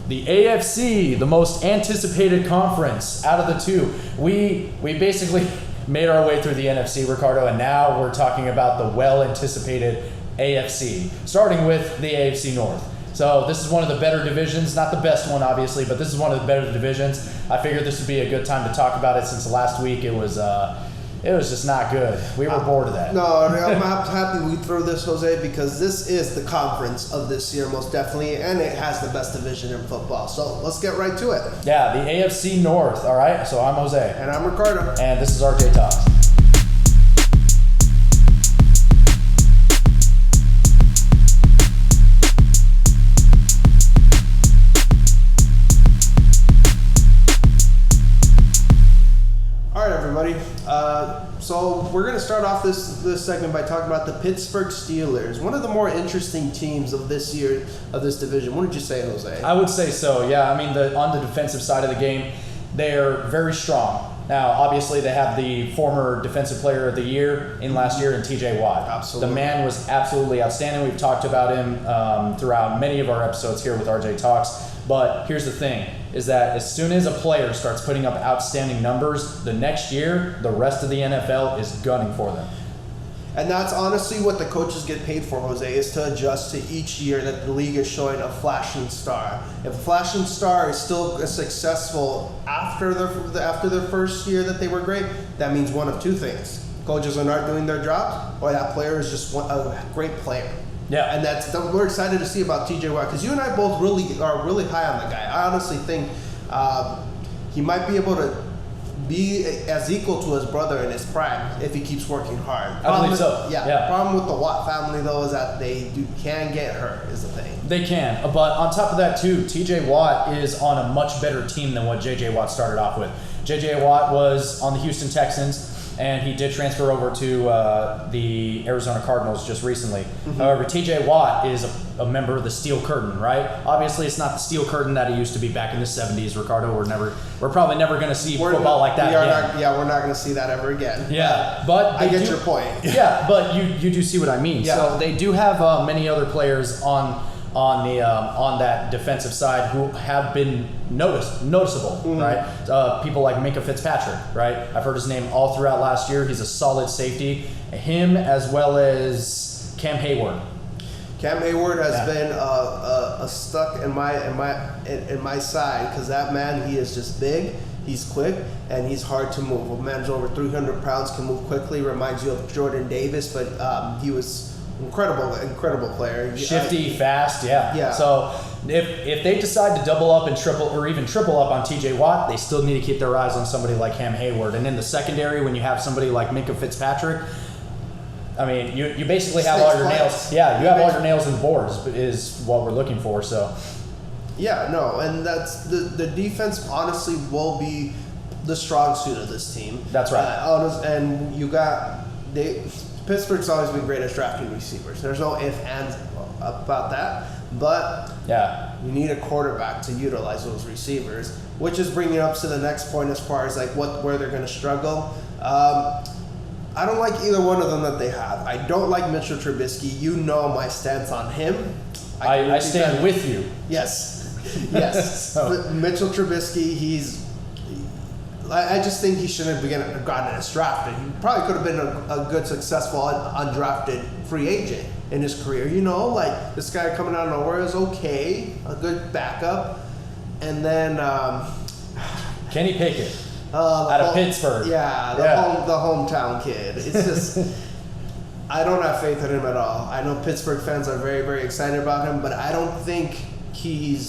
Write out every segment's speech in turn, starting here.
the AFC, the most anticipated conference out of the two. We basically made our way through the NFC, Ricardo, and now we're talking about the well-anticipated AFC, starting with the AFC North. So this is one of the better divisions, not the best one, obviously, but this is one of the better divisions. I figured this would be a good time to talk about it since last week it was just not good. We were bored of that. No, I'm happy we threw this, Jose, because this is the conference of this year, most definitely, and it has the best division in football. So let's get right to it. Yeah, the AFC North, all right? So I'm Jose. And I'm Ricardo. And this is RJ Talks. So we're going to start off this segment by talking about the Pittsburgh Steelers, one of the more interesting teams of this year of this division. What did you say, Jose? I would say so, yeah. I mean, on the defensive side of the game, they're very strong. Now, obviously, they have the former Defensive Player of the Year in last year in TJ Watt. Absolutely. The man was absolutely outstanding. We've talked about him throughout many of our episodes here with RJ Talks. But here's the thing, is that as soon as a player starts putting up outstanding numbers, the next year, the rest of the NFL is gunning for them. And that's honestly what the coaches get paid for, Jose, is to adjust to each year that the league is showing a flashing star. If a flashing star is still successful after their first year that they were great, that means one of two things. Coaches are not doing their jobs, or that player is just a great player. Yeah, and we're excited to see about TJ Watt, because you and I both are really high on the guy. I honestly think he might be able to be as equal to his brother in his prime if he keeps working hard. I believe so. Yeah. Problem with the Watt family, though, is that they can get hurt, is the thing. They can, but on top of that, too, TJ Watt is on a much better team than what JJ Watt started off with. JJ Watt was on the Houston Texans, and he did transfer over to the Arizona Cardinals just recently. Mm-hmm. However, TJ Watt is a member of the Steel Curtain, right? Obviously, it's not the Steel Curtain that it used to be back in the 70s, Ricardo. We're probably never going to see football like that again. We're not going to see that ever again. Yeah, but I get your point. Yeah, but you do see what I mean. Yeah. So they do have many other players on that defensive side who have been noticeable, mm-hmm. right? People like Minkah Fitzpatrick, right? I've heard his name all throughout last year. He's a solid safety. Him as well as Cam Hayward. Cam Hayward has been stuck in my side, because that man, he is just big, he's quick, and he's hard to move. A man's over 300 pounds, can move quickly. Reminds you of Jordan Davis, but he was incredible player. Shifty, fast, yeah. Yeah. So if they decide to double up and triple up on TJ Watt, they still need to keep their eyes on somebody like Cam Hayward. And in the secondary, when you have somebody like Minkah Fitzpatrick, I mean, you basically have all your nails. Yeah, you have all your nails in the boards is what we're looking for. So. Yeah, no, and that's the defense. Honestly, will be the strong suit of this team. That's right. And you got Pittsburgh's always been great at drafting receivers. There's no ifs, ands about that. But yeah, you need a quarterback to utilize those receivers, which is bringing up to the next point as far as like where they're going to struggle. I don't like either one of them that they have. I don't like Mitchell Trubisky. You know my stance on him. I stand with you. Yes. So. Mitchell Trubisky, I just think he shouldn't have gotten as drafted. He probably could have been a good, successful, undrafted free agent in his career. You know, like this guy coming out of nowhere is okay, a good backup. And then Kenny Pickett out of Pittsburgh. Yeah, the hometown kid. It's just I don't have faith in him at all. I know Pittsburgh fans are very, very excited about him, but I don't think he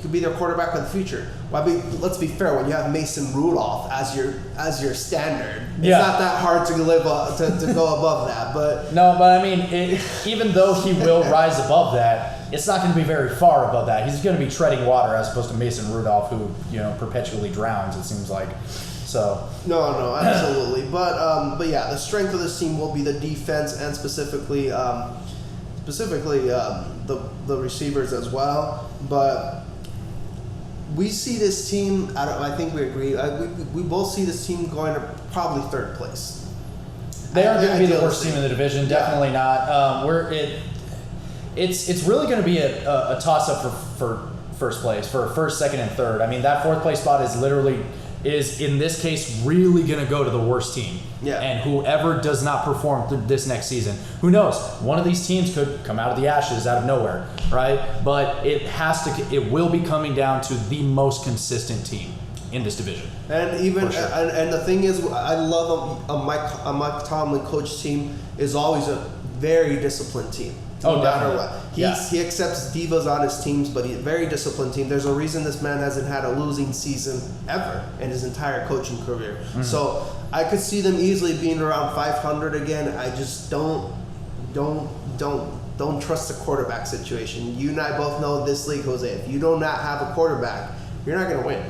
could be their quarterback of the future. Well, I mean, let's be fair. When you have Mason Rudolph as your standard, it's not that hard to live to go above that. But no, but I mean, even though he will rise above that, it's not going to be very far above that. He's going to be treading water as opposed to Mason Rudolph, who perpetually drowns. It seems like. So no, absolutely. But yeah, the strength of this team will be the defense and specifically the receivers as well. But we see this team. I think we agree. We both see this team going to probably third place. They aren't going to be the worst team in the division. Definitely not. It's really going to be a toss up for first place for first, second, and third. I mean, that fourth place spot is in this case really going to go to the worst team. Yeah. And whoever does not perform this next season, who knows? One of these teams could come out of the ashes out of nowhere, right? But it will be coming down to the most consistent team in this division. And even For sure. and the thing is, I love a Mike Tomlin coach team is always a very disciplined team. Oh, no matter definitely. what. He accepts divas on his teams, but he's a very disciplined team. There's a reason this man hasn't had a losing season ever in his entire coaching career. Mm-hmm. So I could see them easily being around 500 again. I just don't trust the quarterback situation. You and I both know this league, Jose. If you do not have a quarterback, you're not going to win.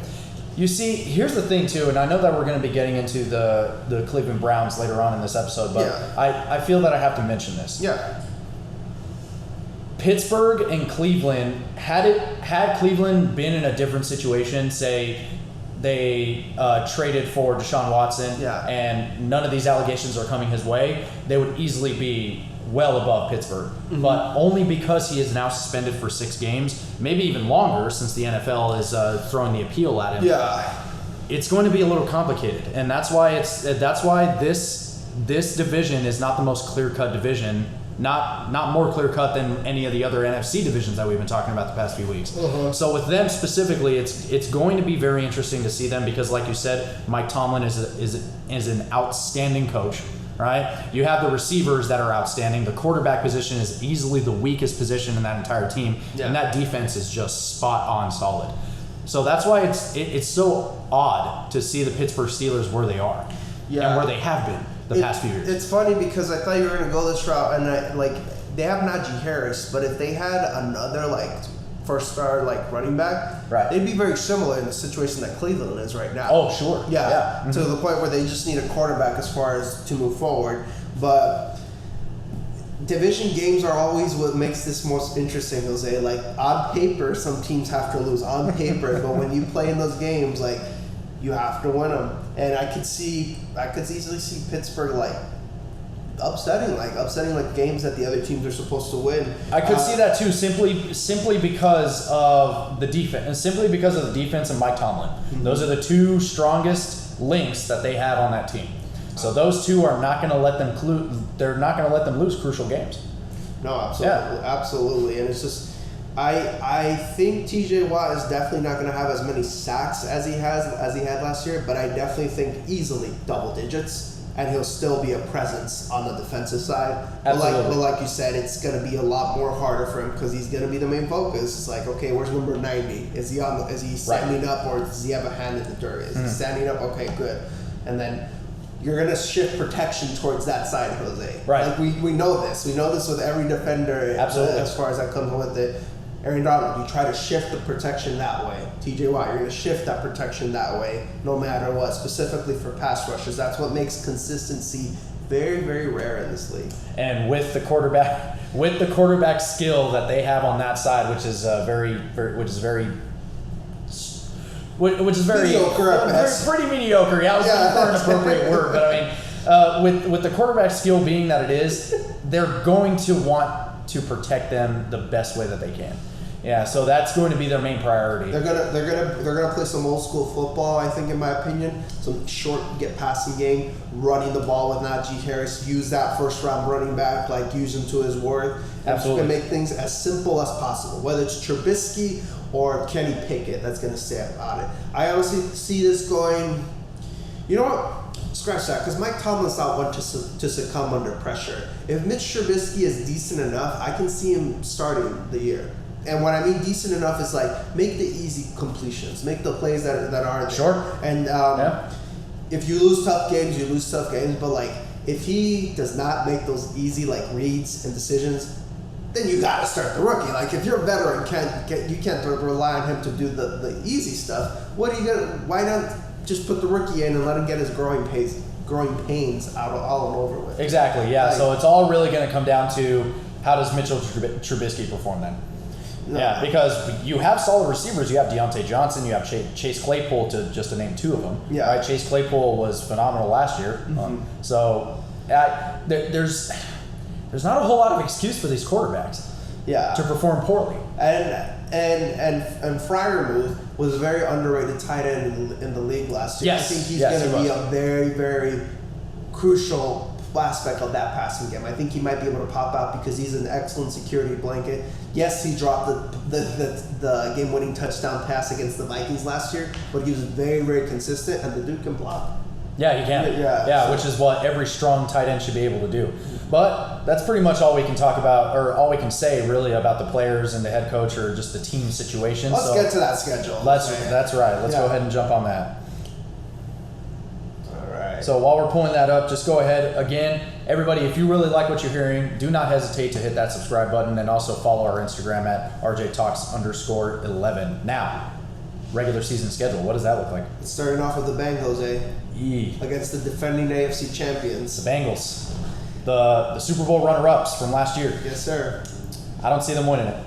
You see, here's the thing too, and I know that we're going to be getting into the Cleveland Browns later on in this episode, but Yeah. I feel that I have to mention this. Yeah. Pittsburgh and Cleveland, had Cleveland been in a different situation, say they traded for Deshaun Watson and none of these allegations are coming his way, they would easily be well above Pittsburgh. Mm-hmm. But only because he is now suspended for 6 games, maybe even longer since the NFL is throwing the appeal at him. Yeah. It's going to be a little complicated, and that's why this division is not the most clear-cut division. Not more clear-cut than any of the other NFC divisions that we've been talking about the past few weeks. Uh-huh. So with them specifically, it's going to be very interesting to see them because, like you said, Mike Tomlin is an outstanding coach, right? You have the receivers that are outstanding. The quarterback position is easily the weakest position in that entire team, and that defense is just spot on solid. So that's why it's so odd to see the Pittsburgh Steelers where they are and where they have been the past few years. It's funny because I thought you were going to go this route, and they have Najee Harris, but if they had another first star running back, they'd be very similar in the situation that Cleveland is right now. Oh, sure. Yeah. Mm-hmm. To the point where they just need a quarterback as far as to move forward. But division games are always what makes this most interesting, Jose. On paper, some teams have to lose on paper, but when you play in those games, you have to win them. And I could easily see Pittsburgh upsetting games that the other teams are supposed to win. I could see that too, simply because of the defense, and simply because of the defense and Mike Tomlin. Mm-hmm. Those are the 2 strongest links that they have on that team. So those 2 are not going to let them. They're not going to let them lose crucial games. No, absolutely, and it's just. I think TJ Watt is definitely not going to have as many sacks as he had last year, but I definitely think easily double digits, and he'll still be a presence on the defensive side. Absolutely. But like you said, it's going to be a lot more harder for him because he's going to be the main focus. It's okay, where's number 90? Is he standing up, or does he have a hand in the dirt? Is he standing up? Okay, good. And then you're going to shift protection towards that side, Jose. Right. We know this. We know this with every defender. Absolutely. As far as that comes with it. Aaron Donald, you try to shift the protection that way. TJ Watt, you're going to shift that protection that way, no matter what, specifically for pass rushers. That's what makes consistency very, very rare in this league. And with the quarterback skill that they have on that side, which is very mediocre at best. Pretty mediocre. Yeah, I was looking for an appropriate word, but I mean, with the quarterback skill being that it is, they're going to want to protect them the best way that they can. Yeah, so that's going to be their main priority. They're gonna play some old school football, I think, in my opinion. Some short get passing game, running the ball with Najee Harris. Use that first round running back, use him to his worth. Absolutely. And make things as simple as possible. Whether it's Trubisky or Kenny Pickett, that's gonna stay about it. I honestly see this going. You know what? Scratch that, because Mike Tomlin's not one to succumb under pressure. If Mitch Trubisky is decent enough, I can see him starting the year. And what I mean decent enough is make the easy completions, make the plays that are there. Sure. And if you lose tough games, you lose tough games. But if he does not make those easy reads and decisions, then you gotta start the rookie. If you're a veteran, you can't rely on him to do the easy stuff. What are you gonna? Why not just put the rookie in and let him get his growing pains out all and over with? Exactly. Yeah. So it's all really going to come down to how does Mitchell Trubisky perform then? No. Yeah, because you have solid receivers. You have Deontay Johnson. You have Chase Claypool, just to name 2 of them. Yeah. Right? Chase Claypool was phenomenal last year. Mm-hmm. There's not a whole lot of excuse for these quarterbacks. Yeah. To perform poorly. And And Freiermuth was a very underrated tight end in the league last year. Yes. I think he's Yes, going to he be was. a very, very crucial aspect of that passing game. I think he might be able to pop out because he's an excellent security blanket. Yes, he dropped the game-winning touchdown pass against the Vikings last year, but he was very, very consistent, and the dude can block. Yeah, he can. Yeah, so- which is what every strong tight end should be able to do. But that's pretty much all we can talk about, or all we can say really about the players and the head coach or just the team situation. Let's get to that schedule. That's right. Let's go ahead and jump on that. All right. So while we're pulling that up, just go ahead. Again, everybody, if you really like what you're hearing, do not hesitate to hit that subscribe button and also follow our Instagram at RJTalks_11. Now, regular season schedule. What does that look like? It's starting off with the bang, Jose, against the defending AFC champions. The Bengals. The Super Bowl runner-ups from last year. Yes, sir. I don't see them winning it.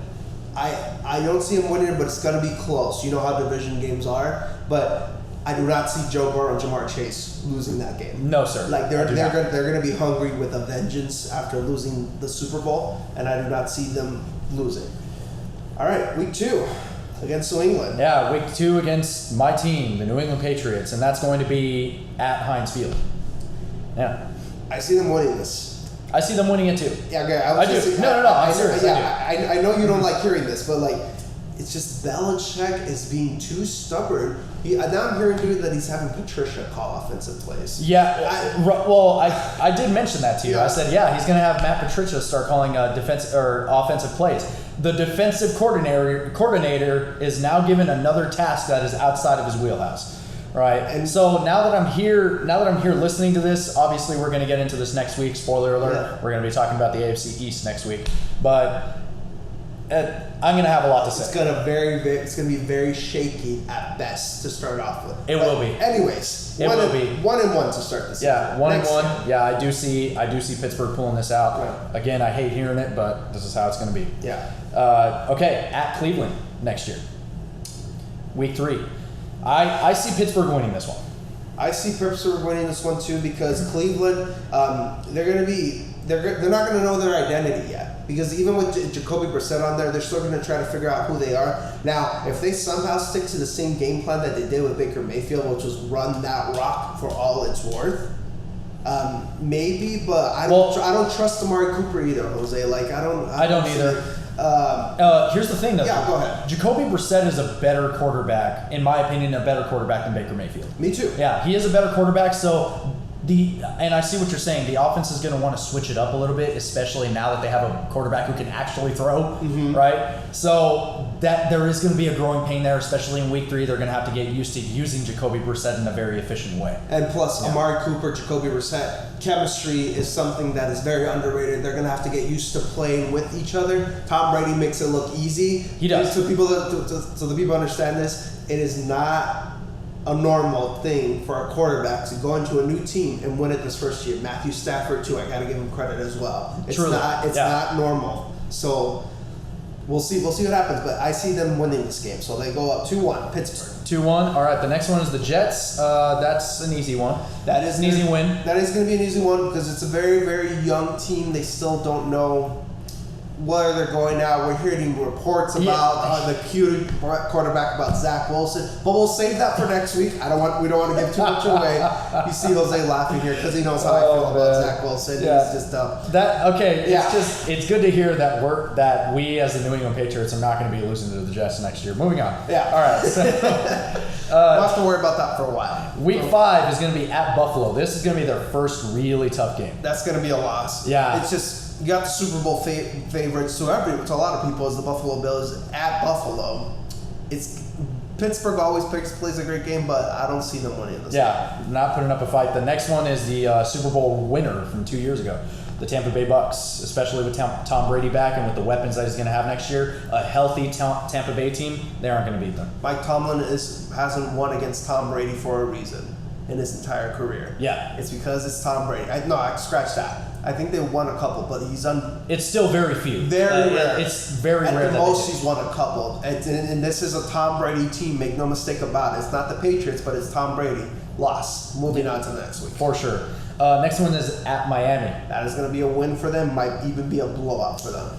I don't see him winning it, but it's going to be close. You know how division games are, but I do not see Joe Burrow and Jamar Chase losing that game. No, sir. Like they're going to be hungry with a vengeance after losing the Super Bowl, and I do not see them losing. All right, week 2 against New England. Yeah, week 2 against my team, the New England Patriots, and that's going to be at Heinz Field. Yeah. I see them winning this. I see them winning it too. Yeah, okay. I do. No, I'm serious. I know you don't like hearing this, but like, it's just Belichick is being too stubborn. Now I'm hearing that he's having Patricia call offensive plays. Yeah, I did mention that to you. I said, he's going to have Matt Patricia start calling defensive or offensive plays. The defensive coordinator is now given another task that is outside of his wheelhouse. Right, and so now that I'm here listening to this, obviously we're going to get into this next week. Spoiler alert: we're going to be talking about the AFC East next week. But I'm going to have a lot to say. It's going to be very shaky at best to start off with. It will be. Anyways, it will be 1-1 to start this. Yeah, 1-1. Yeah, I do see Pittsburgh pulling this out. Yeah. Again, I hate hearing it, but this is how it's going to be. Yeah. Okay, at Cleveland next year, week 3. I see Pittsburgh winning this one. I see Pittsburgh winning this one too because Cleveland, they're not going to know their identity yet because even with Jacoby Brissett on there, they're still going to try to figure out who they are. Now, if they somehow stick to the same game plan that they did with Baker Mayfield, which was run that rock for all it's worth, maybe. But I don't trust Amari Cooper either, Jose. Like I don't either. Here's the thing, though. Yeah, go ahead. Jacoby Brissett is a better quarterback, in my opinion, than Baker Mayfield. Me too. Yeah, he is a better quarterback. So and I see what you're saying. The offense is going to want to switch it up a little bit, especially now that they have a quarterback who can actually throw, right? So that there is going to be a growing pain there, especially in week 3. They're going to have to get used to using Jacoby Brissett in a very efficient way. And plus, Amari Cooper, Jacoby Brissett, chemistry is something that is very underrated. They're going to have to get used to playing with each other. Tom Brady makes it look easy. He does. So the people understand this, it is not a normal thing for a quarterback to go into a new team and win it this first year. Matthew Stafford too, I gotta give him credit as well. It's not normal. So we'll see what happens, but I see them winning this game. So they go up 2-1, Pittsburgh. 2-1. All right, the next one is the Jets. That's an easy one. That is an easy win. That is going to be an easy one because it's a very, very young team. They still don't know where they're going now. We're hearing reports about the cute quarterback about Zach Wilson, but we'll save that for next week. We don't want to give too much away. You see Jose laughing here because he knows how I feel about Zach Wilson. Yeah. He's just It's good to hear that we as the New England Patriots are not going to be losing to the Jets next year. Moving on. Yeah. All right. So, we'll have to worry about that for a while. Week 5 is going to be at Buffalo. This is going to be their first really tough game. That's going to be a loss. Yeah. It's just. You got the Super Bowl favorites to a lot of people as the Buffalo Bills at Buffalo. Pittsburgh always plays a great game, but I don't see them winning this. Yeah, not putting up a fight. The next one is the Super Bowl winner from 2 years ago, the Tampa Bay Bucks, especially with Tom Brady back and with the weapons that he's going to have next year. A healthy Tampa Bay team, they aren't going to beat them. Mike Tomlin hasn't won against Tom Brady for a reason in his entire career. Yeah. It's because it's Tom Brady. I scratch that. I think they won a couple, but It's still very few. Very rare. It's very rare. At the most, he's won a couple. And this is a Tom Brady team. Make no mistake about it. It's not the Patriots, but it's Tom Brady. Loss. Moving on to the next week. For sure. Next one is at Miami. That is going to be a win for them. Might even be a blowout for them.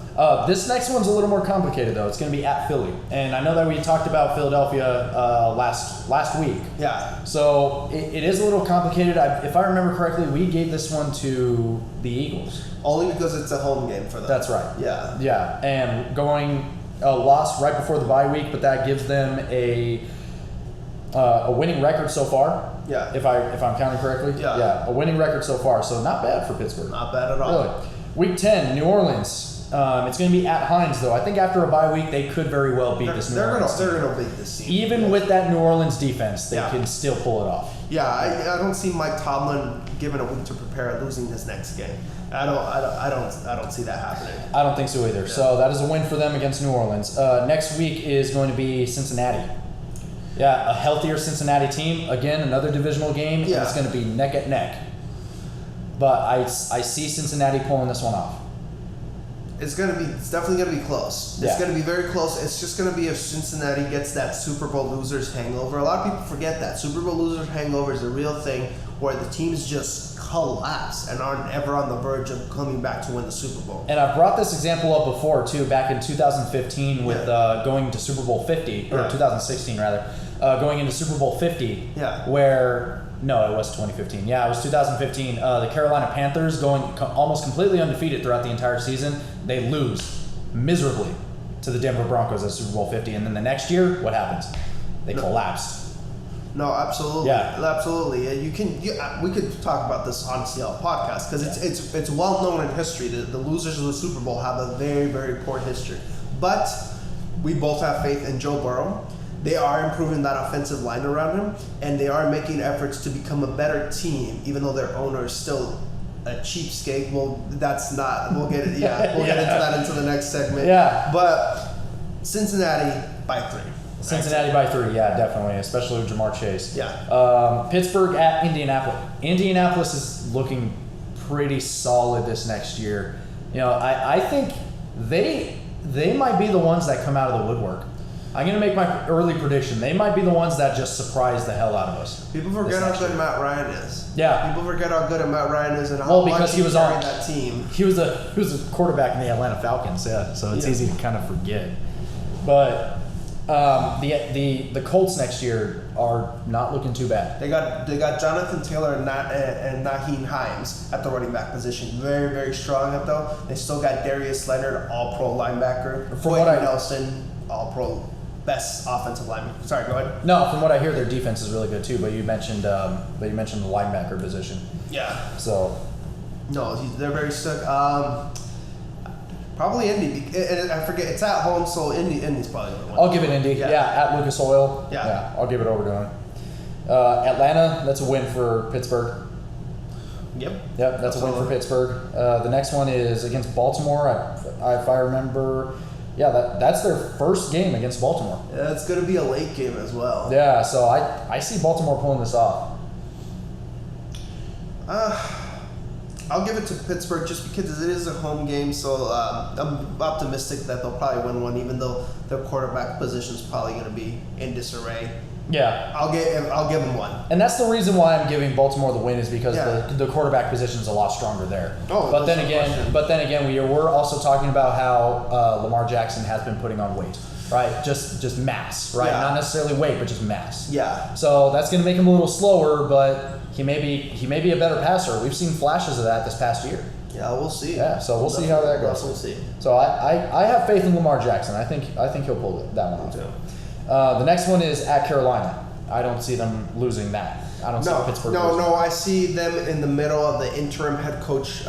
This next one's a little more complicated, though. It's going to be at Philly. And I know that we talked about Philadelphia last week. Yeah. So it is a little complicated. If I remember correctly, we gave this one to the Eagles. Only because it's a home game for them. That's right. Yeah. Yeah, and going a loss right before the bye week, but that gives them a winning record so far. Yeah. If I'm counting correctly. Yeah. Yeah, a winning record so far, so not bad for Pittsburgh. Not bad at all. Really. Week 10, New Orleans. It's going to be at Heinz, though. I think after a bye week, they could very well beat this New Orleans team. They're going to beat this team. Even with that New Orleans defense, they can still pull it off. Yeah, I don't see Mike Tomlin given a week to prepare losing his next game. I don't see that happening. I don't think so either. Yeah. So that is a win for them against New Orleans. Next week is going to be Cincinnati. Yeah, a healthier Cincinnati team. Again, another divisional game. Yeah. And it's going to be neck at neck. But I see Cincinnati pulling this one off. It's definitely gonna be close. It's gonna be very close. It's just gonna be if Cincinnati gets that Super Bowl losers hangover. A lot of people forget that Super Bowl losers hangover is a real thing where the teams just collapse and aren't ever on the verge of coming back to win the Super Bowl. And I've brought this example up before too, back in 2015 with going to Super Bowl 50 or 2016 rather, going into Super Bowl 50. Yeah. Where. No, it was 2015. Yeah, it was 2015. The Carolina Panthers going almost completely undefeated throughout the entire season. They lose miserably to the Denver Broncos at Super Bowl 50. And then the next year, what happens? They collapsed. No, absolutely. Yeah. Absolutely. We could talk about this on CL podcast because it's well known in history that the losers of the Super Bowl have a very, very poor history. But we both have faith in Joe Burrow. They are improving that offensive line around him, and they are making efforts to become a better team, even though their owner is still a cheapskate. Well, that's not. We'll get it. Yeah, we'll get into that into the next segment. Yeah. But Cincinnati by 3. Cincinnati by 3. Yeah, definitely, especially with Jamar Chase. Yeah. Pittsburgh at Indianapolis. Indianapolis is looking pretty solid this next year. You know, I think they might be the ones that come out of the woodwork. I'm going to make my early prediction. They might be the ones that just surprise the hell out of us. People forget how good Matt Ryan is. Yeah. People forget how good Matt Ryan is and how because he was on that team. He was a quarterback in the Atlanta Falcons, so it's easy to kind of forget. But the Colts next year are not looking too bad. They got Jonathan Taylor and Naheem Hines at the running back position. Very, very strong up though. They still got Darius Leonard, all-pro linebacker. Nelson, all-pro. Best offensive lineman. Sorry, go ahead. No, from what I hear, their defense is really good too. But you mentioned the linebacker position. Yeah. So. No, they're very sick. Probably Indy. And I forget it's at home, so Indy's probably the one. I'll give it Indy. Yeah, at Lucas Oil. Yeah. I'll give it over to him. Atlanta, that's a win for Pittsburgh. Yep, that's a win for Pittsburgh. The next one is against Baltimore. If I remember. Yeah, that's their first game against Baltimore. Yeah, it's going to be a late game as well. Yeah, so I see Baltimore pulling this off. I'll give it to Pittsburgh just because it is a home game, so I'm optimistic that they'll probably win one, even though their quarterback position is probably going to be in disarray. Yeah, I'll give them one. And that's the reason why I'm giving Baltimore the win is because the quarterback position is a lot stronger there. But then again, we're also talking about how Lamar Jackson has been putting on weight, right? Just mass, right? Yeah. Not necessarily weight, but just mass. Yeah. So that's going to make him a little slower, but he may be a better passer. We've seen flashes of that this past year. Yeah, we'll see. Yeah, so we'll see how that goes. We'll see. So I have faith in Lamar Jackson. I think he'll pull that one off. Yeah. The next one is at Carolina. I don't see them losing that. I don't see Pittsburgh losing. No, I see them in the middle of the interim head coach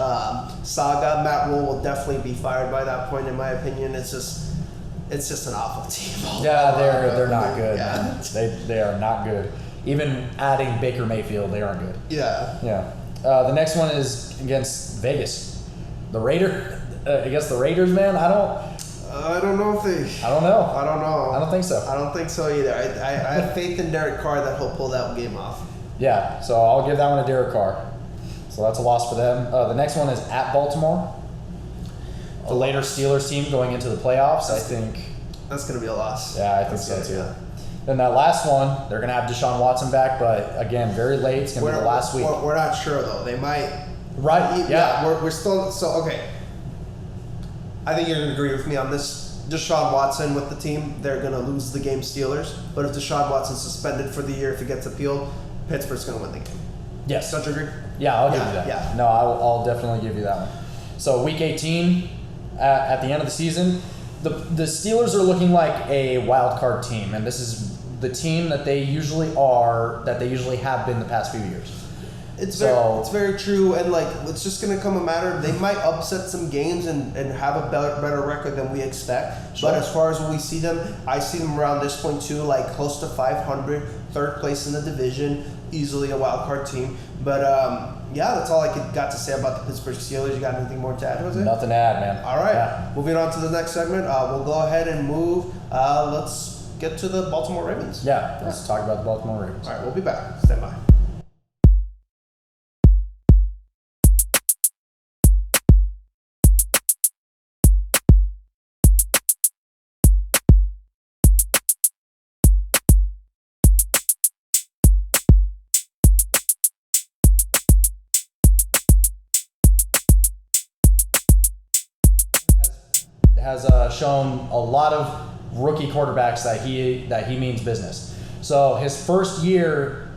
saga. Matt Rule will definitely be fired by that point, in my opinion. It's just an awful team. Yeah, they're not good. Yeah. Man. They are not good. Even adding Baker Mayfield, they aren't good. Yeah. Yeah. The next one is against Vegas. The against the Raiders, man. I don't know. I don't know. I don't think so. I don't think so either. I have faith in Derek Carr that he'll pull that game off. Yeah, so I'll give that one to Derek Carr. So that's a loss for them. The next one is at Baltimore. The later Steelers team going into the playoffs, I think. That's going to be a loss. Yeah, I think so too. Then that last one, they're going to have Deshaun Watson back, but again, very late. It's going to be the last week. We're not sure, though. They might. Right, yeah. We're still. So, okay. I think you're going to agree with me on this. Deshaun Watson with the team, they're going to lose the game Steelers. But if Deshaun Watson's suspended for the year, if it gets appealed, Pittsburgh's going to win the game. Yes. Don't you agree? Yeah, I'll give you that. Yeah. No, I'll definitely give you that one. So week 18, at the end of the season, the Steelers are looking like a wild card team, and this is the team that they usually are, that they usually have been the past few years. It's very true, and like it's just gonna come a matter of they might upset some games and have a better record than we expect. Sure. But as far as we see them, I see them around this point too, like close to 500, third place in the division, easily a wild card team. But yeah, that's all I got to say about the Pittsburgh Steelers. You got anything more to add, Jose? Nothing to add, man. All right, Yeah. Moving on to the next segment. We'll go ahead and move. Let's get to the Baltimore Ravens. Yeah, let's talk about the Baltimore Ravens. All right, we'll be back. Stand by. Has shown a lot of rookie quarterbacks that he means business. So his first year,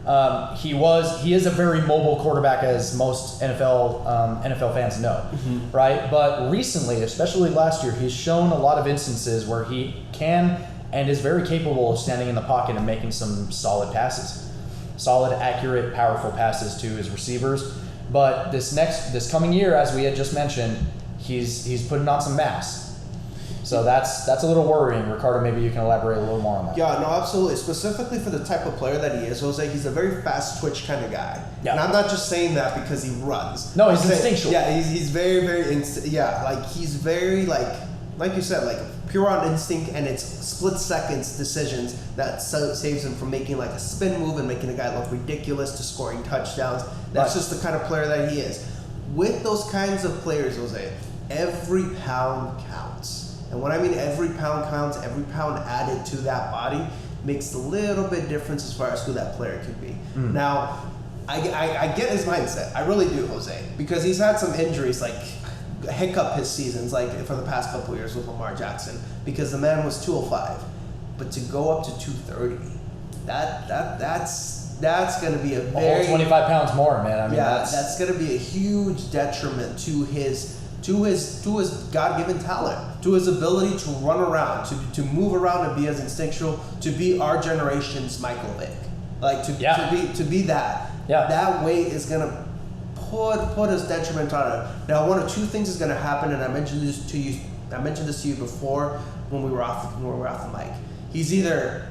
he is a very mobile quarterback, as most NFL fans know, right? But recently, especially last year, he's shown a lot of instances where he can and is very capable of standing in the pocket and making some solid passes, solid, accurate, powerful passes to his receivers. But this coming year, as we had just mentioned, he's putting on some mass. So that's a little worrying. Ricardo, maybe you can elaborate a little more on that. Yeah, no, absolutely. Specifically for the type of player that he is, Jose, he's a very fast twitch kind of guy. Yeah. And I'm not just saying that because he runs. No, he's instinctual. Yeah, he's very, very he's very like you said, like pure on instinct, and it's split seconds decisions that saves him from making like a spin move and making a guy look ridiculous to scoring touchdowns. That's just the kind of player that he is. With those kinds of players, Jose, every pound counts. And when I mean every pound counts, every pound added to that body makes a little bit difference as far as who that player could be. Now, I get his mindset. I really do, Jose, because he's had some injuries, like hiccup his seasons, like for the past couple of years with Lamar Jackson, because the man was 205. But to go up to 230, that's going to be a very... 25 pounds more, man. I mean, that's going to be a huge detriment to his God-given talent, to his ability to run around, to move around and be as instinctual, to be our generation's Michael Vick, like to be that. Yeah. That weight is gonna put his detriment on it. Now, one of two things is gonna happen, and I mentioned this to you before when we were off the mic. He's either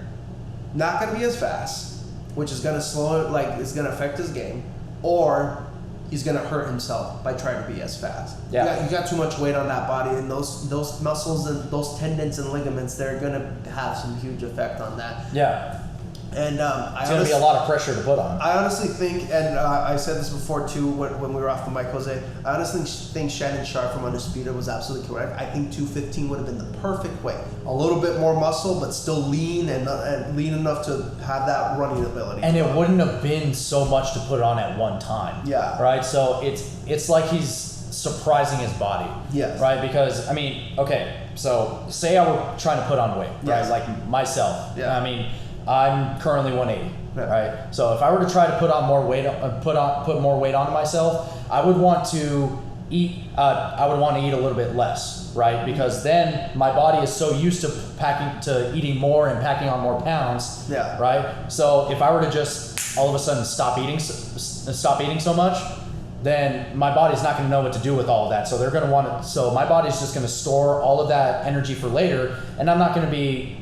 not gonna be as fast, which is gonna slow it, like it's gonna affect his game, or he's gonna hurt himself by trying to be as fast. Yeah. You got too much weight on that body, and those muscles and those tendons and ligaments, they're gonna have some huge effect on that. Yeah. And it's going to be a lot of pressure to put on him. I honestly think, and I said this before too when we were off the mic, Jose, I honestly think Shannon Sharp from Undisputed was absolutely correct. I think 215 would have been the perfect weight. A little bit more muscle, but still lean and lean enough to have that running ability. And it wouldn't have been so much to put on at one time. Yeah. Right? So it's like he's surprising his body. Yes. Right? Because, I mean, okay, so say I were trying to put on weight, Yes. right? Like myself. Yeah. I mean, I'm currently 180, Yeah. right? So if I were to try to put on more weight, put more weight onto myself, I would want to eat. I would want to eat a little bit less, right? Because then my body is so used to eating more and packing on more pounds, Yeah. right? So if I were to just all of a sudden stop eating so much, then my body's not going to know what to do with all of that. So they're going to want to. So my body's just going to store all of that energy for later, and I'm not going to be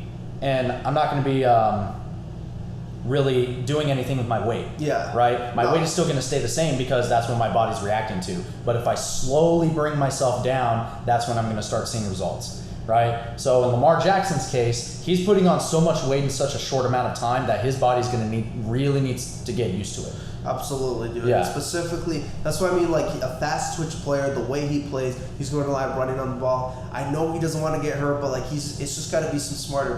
really doing anything with my weight. Yeah. Right? My weight is still going to stay the same because that's what my body's reacting to. But if I slowly bring myself down, that's when I'm going to start seeing results. right? So in Lamar Jackson's case, he's putting on so much weight in such a short amount of time that his body's going to really needs to get used to it. Absolutely, dude. Yeah. And specifically, that's what I mean. Like a fast twitch player, the way he plays, he's going to line running on the ball. I know he doesn't want to get hurt, but like it's just got to be some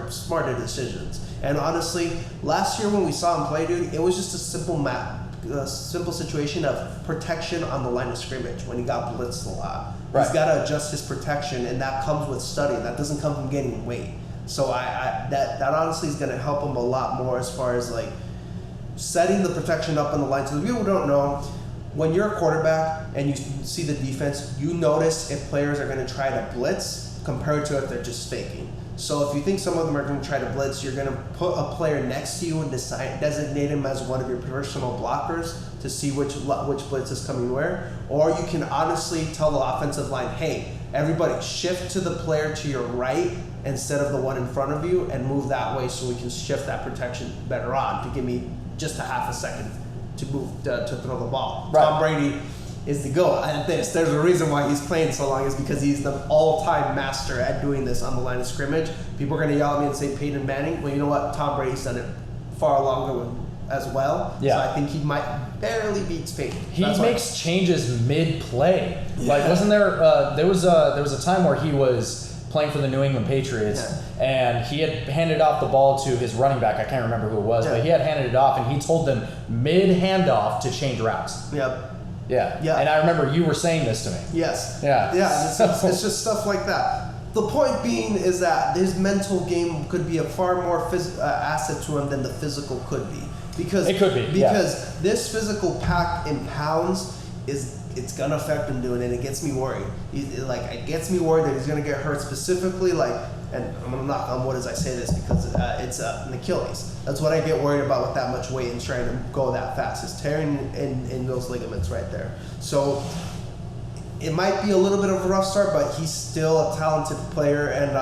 smarter decisions. And honestly, last year when we saw him play, dude, it was just a simple situation of protection on the line of scrimmage when he got blitzed a lot. Right. He's got to adjust his protection, and that comes with study. That doesn't come from getting weight. So that honestly is going to help him a lot more as far as like setting the protection up on the line. So the people who don't know, when you're a quarterback and you see the defense, you notice if players are going to try to blitz compared to if they're just faking. So if you think some of them are going to try to blitz, you're going to put a player next to you and designate him as one of your personal blockers to see which blitz is coming where. Or you can honestly tell the offensive line, hey, everybody shift to the player to your right instead of the one in front of you and move that way so we can shift that protection better on to give me just a half a second to move to throw the ball. Right. Tom Brady is the GOAT at this. There's a reason why he's playing so long is because he's the all-time master at doing this on the line of scrimmage. People are going to yell at me and say Peyton Manning. Well, you know what? Tom Brady's done it far longer as well. Yeah. So I think he might barely beat Peyton. He makes changes mid-play. Yeah. Like, wasn't there? There was a time where he was playing for the New England Patriots, and he had handed off the ball to his running back. I can't remember who it was, but he had handed it off, and he told them mid-handoff to change routes. Yep. Yeah. And I remember you were saying this to me. Yes. Yeah. Yeah, it's just stuff like that. The point being is that his mental game could be a far more asset to him than the physical could be. Because it could be. Because this physical pack in pounds it's gonna affect him doing it. It gets me worried. It gets me worried that he's gonna get hurt specifically. And I'm gonna knock on wood as I say this because it's an Achilles. That's what I get worried about with that much weight and trying to go that fast. Is tearing in those ligaments right there. So it might be a little bit of a rough start, but he's still a talented player. And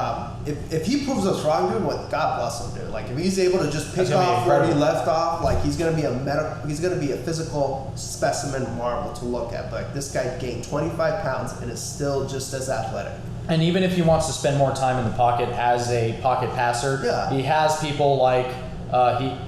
if he proves us wrong, dude, God bless him, dude. Like if he's able to just pick off where he left off, like he's gonna be a physical specimen marvel to look at. But like, this guy gained 25 pounds and is still just as athletic. And even if he wants to spend more time in the pocket as a pocket passer, he has people like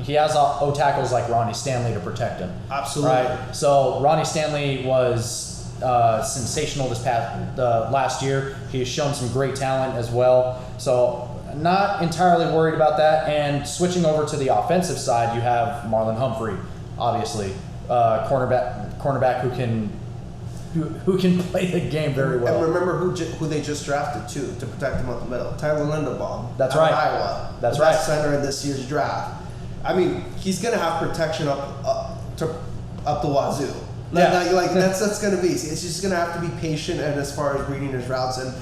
he has O tackles like Ronnie Stanley to protect him. Absolutely. Right. So Ronnie Stanley was sensational this last year. He's shown some great talent as well. So not entirely worried about that. And switching over to the offensive side, you have Marlon Humphrey, obviously, cornerback who can play the game very well. And remember who they just drafted too to protect him up the middle. Tyler Linderbaum. That's right. Iowa. That's the best right. center in this year's draft. I mean, he's gonna have protection up the wazoo. That's gonna be. It's just gonna have to be patient and as far as reading his routes, and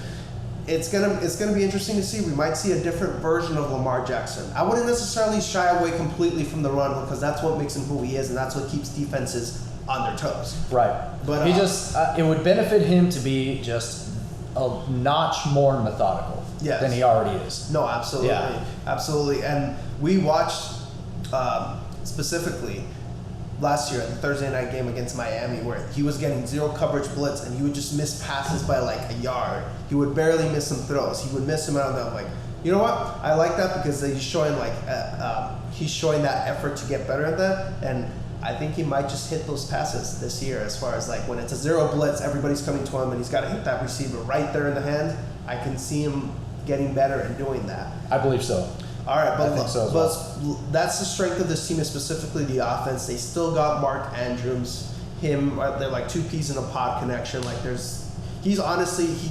it's gonna be interesting to see. We might see a different version of Lamar Jackson. I wouldn't necessarily shy away completely from the run because that's what makes him who he is, and that's what keeps defenses on their toes. Right. But he it would benefit him to be just a notch more methodical than he already is. No, absolutely, absolutely. And we watched specifically last year, the Thursday night game against Miami, where he was getting zero coverage blitz and he would just miss passes by like a yard. He would barely miss some throws. He would miss them out of them. Like, you know what? I like that because he's showing that effort to get better at that. And I think he might just hit those passes this year as far as like when it's a zero blitz, everybody's coming to him and he's got to hit that receiver right there in the hand. I can see him getting better and doing that. I believe so. All right, but that's the strength of this team is specifically the offense. They still got Mark Andrews. They're like two peas in a pod connection. Like he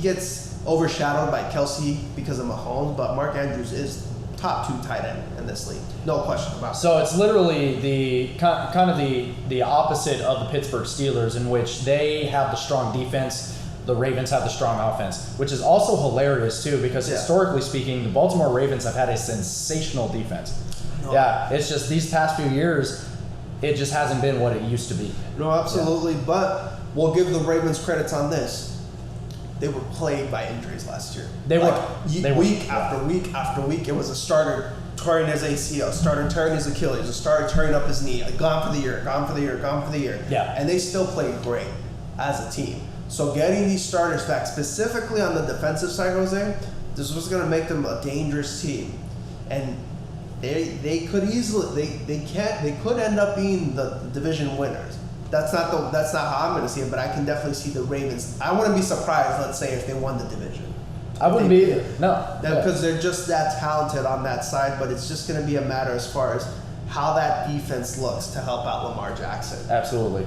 gets overshadowed by Kelsey because of Mahomes, but Mark Andrews is top 2 tight end in this league. No question about it. So it's literally the opposite of the Pittsburgh Steelers, in which they have the strong defense. The Ravens have the strong offense, which is also hilarious too, because historically speaking, the Baltimore Ravens have had a sensational defense. Yeah, it's just these past few years, it just hasn't been what it used to be. No, absolutely, but we'll give the Ravens credits on this. They were plagued by injuries last year. Week after week after week. It was a starter tearing his ACL, starter tearing his Achilles, a starter tearing up his knee, gone for the year. Yeah. And they still played great as a team. So getting these starters back, specifically on the defensive side, Jose, This was going to make them a dangerous team, and they could easily they could end up being the division winners. That's not how I'm going to see it, but I can definitely see the Ravens. I wouldn't be surprised, let's say, if they won the division. I wouldn't be either. No, because they're just that talented on that side. But it's just going to be a matter as far as how that defense looks to help out Lamar Jackson. Absolutely.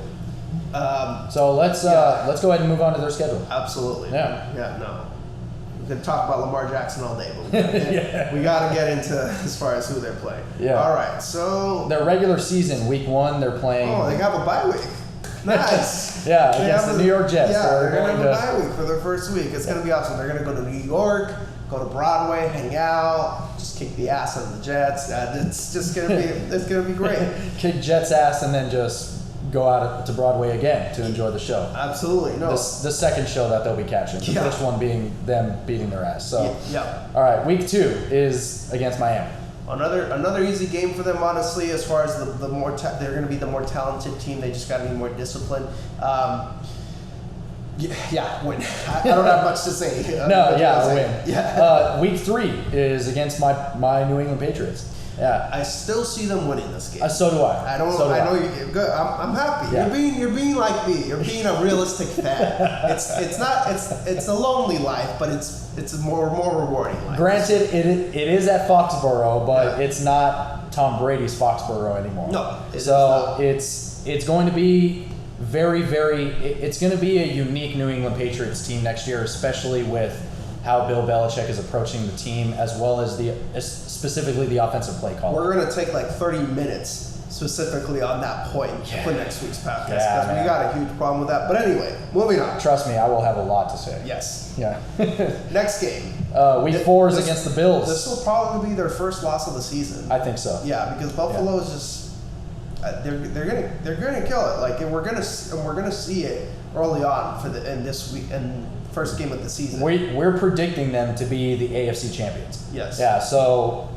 So let's go ahead and move on to their schedule. Absolutely. Yeah. No. We could talk about Lamar Jackson all day, but we got to get into as far as who they're playing. Yeah. All right. So their regular season, week 1, they're playing. Oh, they have a bye week. Nice. Yeah, against the New York Jets. Yeah, they're going to have a bye week for their first week. It's going to be awesome. They're going to go to New York, go to Broadway, hang out, just kick the ass of the Jets. It's just going to be great. Kick Jets' ass and then just go out to Broadway again to enjoy the show. Absolutely. No. The second show that they'll be catching. The first one being them beating their ass. So. Yeah. All right, week 2 is against Miami. Another easy game for them, honestly. As far as the more they're going to be the more talented team. They just got to be more disciplined. Win. I don't have much to say. Win. Yeah. Week 3 is against my New England Patriots. Yeah. I still see them winning this game. So do I. I know you're good. I'm happy. Yeah. You're being like me. You're being a realistic fan. It's a lonely life, but it's a more rewarding life. Granted, it is at Foxborough, but it's not Tom Brady's Foxborough anymore. No. It's going to be it's going to be a unique New England Patriots team next year, especially with how Bill Belichick is approaching the team, as well as specifically the offensive play call. We're going to take like 30 minutes specifically on that point for next week's podcast, because we got a huge problem with that. But anyway, moving on. Trust me, I will have a lot to say. Yes. Yeah. Next game. Week 4 is against the Bills. This will probably be their first loss of the season. I think so. Yeah, because Buffalo is just they're gonna kill it. Like, and we're gonna see it early on in this week and first game of the season. We're predicting them to be the AFC champions. Yes. Yeah. So,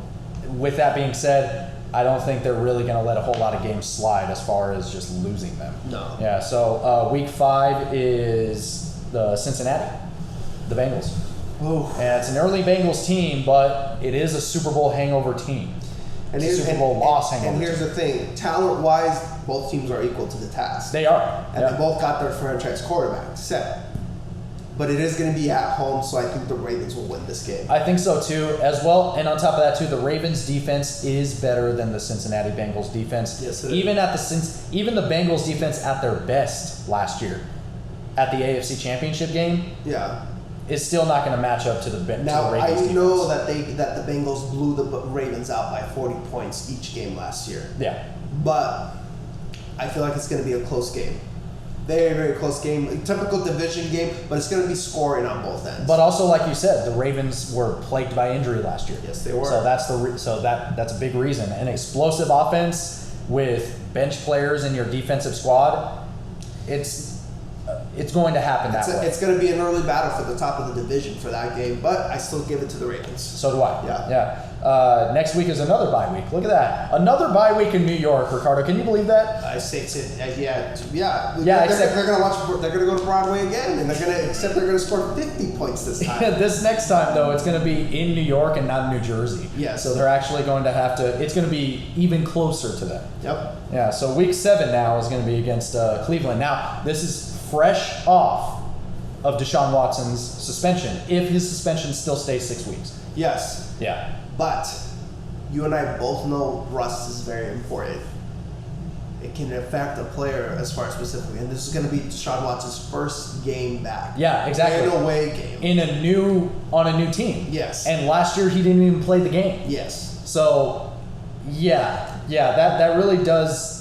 with that being said, I don't think they're really going to let a whole lot of games slide as far as just losing them. No. Yeah. So week 5 is the Cincinnati, the Bengals. Ooh. And it's an early Bengals team, but it is a Super Bowl hangover team. And Super Bowl loss hangover. And here's the thing: talent-wise, both teams are equal to the task. They are. And they both got their franchise quarterback set. But it is going to be at home, so I think the Ravens will win this game. I think so too, as well. And on top of that too, the Ravens defense is better than the Cincinnati Bengals defense. Yes, it is. Even the Bengals defense at their best last year, at the AFC Championship game, is still not going to match up to the Ravens defense. I know that the Bengals blew the Ravens out by 40 points each game last year. Yeah. But I feel like it's going to be a close game. Very, very close game. A typical division game, but it's going to be scoring on both ends. But also, like you said, the Ravens were plagued by injury last year. Yes, they were. So that's that's a big reason. An explosive offense with bench players in your defensive squad, it's going to happen that way. It's going to be an early battle for the top of the division for that game, but I still give it to the Ravens. So do I. Yeah. Next week is another bye week. Look at that. Another bye week in New York, Ricardo. Can you believe that? I say yeah. They're going to go to Broadway again, and they're going to score 50 points this time. This next time, though, it's going to be in New York and not in New Jersey. Yes. So they're actually going to have to. It's going to be even closer to them. Yep. Yeah. So week 7 now is going to be against Cleveland. Now this is fresh off of Deshaun Watson's suspension, if his suspension still stays 6 weeks. Yes. Yeah. But you and I both know rust is very important. It can affect a player as far as specifically, and this is going to be Deshaun Watson's first game back. Yeah, exactly. In a away game. On a new team. Yes. And last year he didn't even play the game. Yes. So, that really does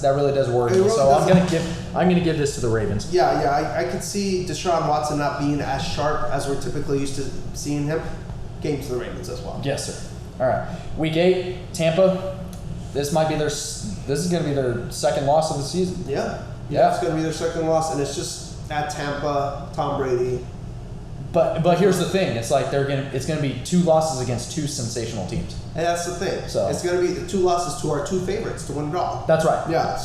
worry me. So I'm gonna give this to the Ravens. Yeah, I could see Deshaun Watson not being as sharp as we're typically used to seeing him. Game to the Ravens as well. Yes, sir. All right, week 8, Tampa. This is going to be their second loss of the season. Yeah. It's going to be their second loss, and it's just at Tampa, Tom Brady. But here's the thing: it's like it's going to be 2 losses against 2 sensational teams. And that's the thing. So it's going to be the 2 losses to our 2 favorites to win it all. That's right. Yeah.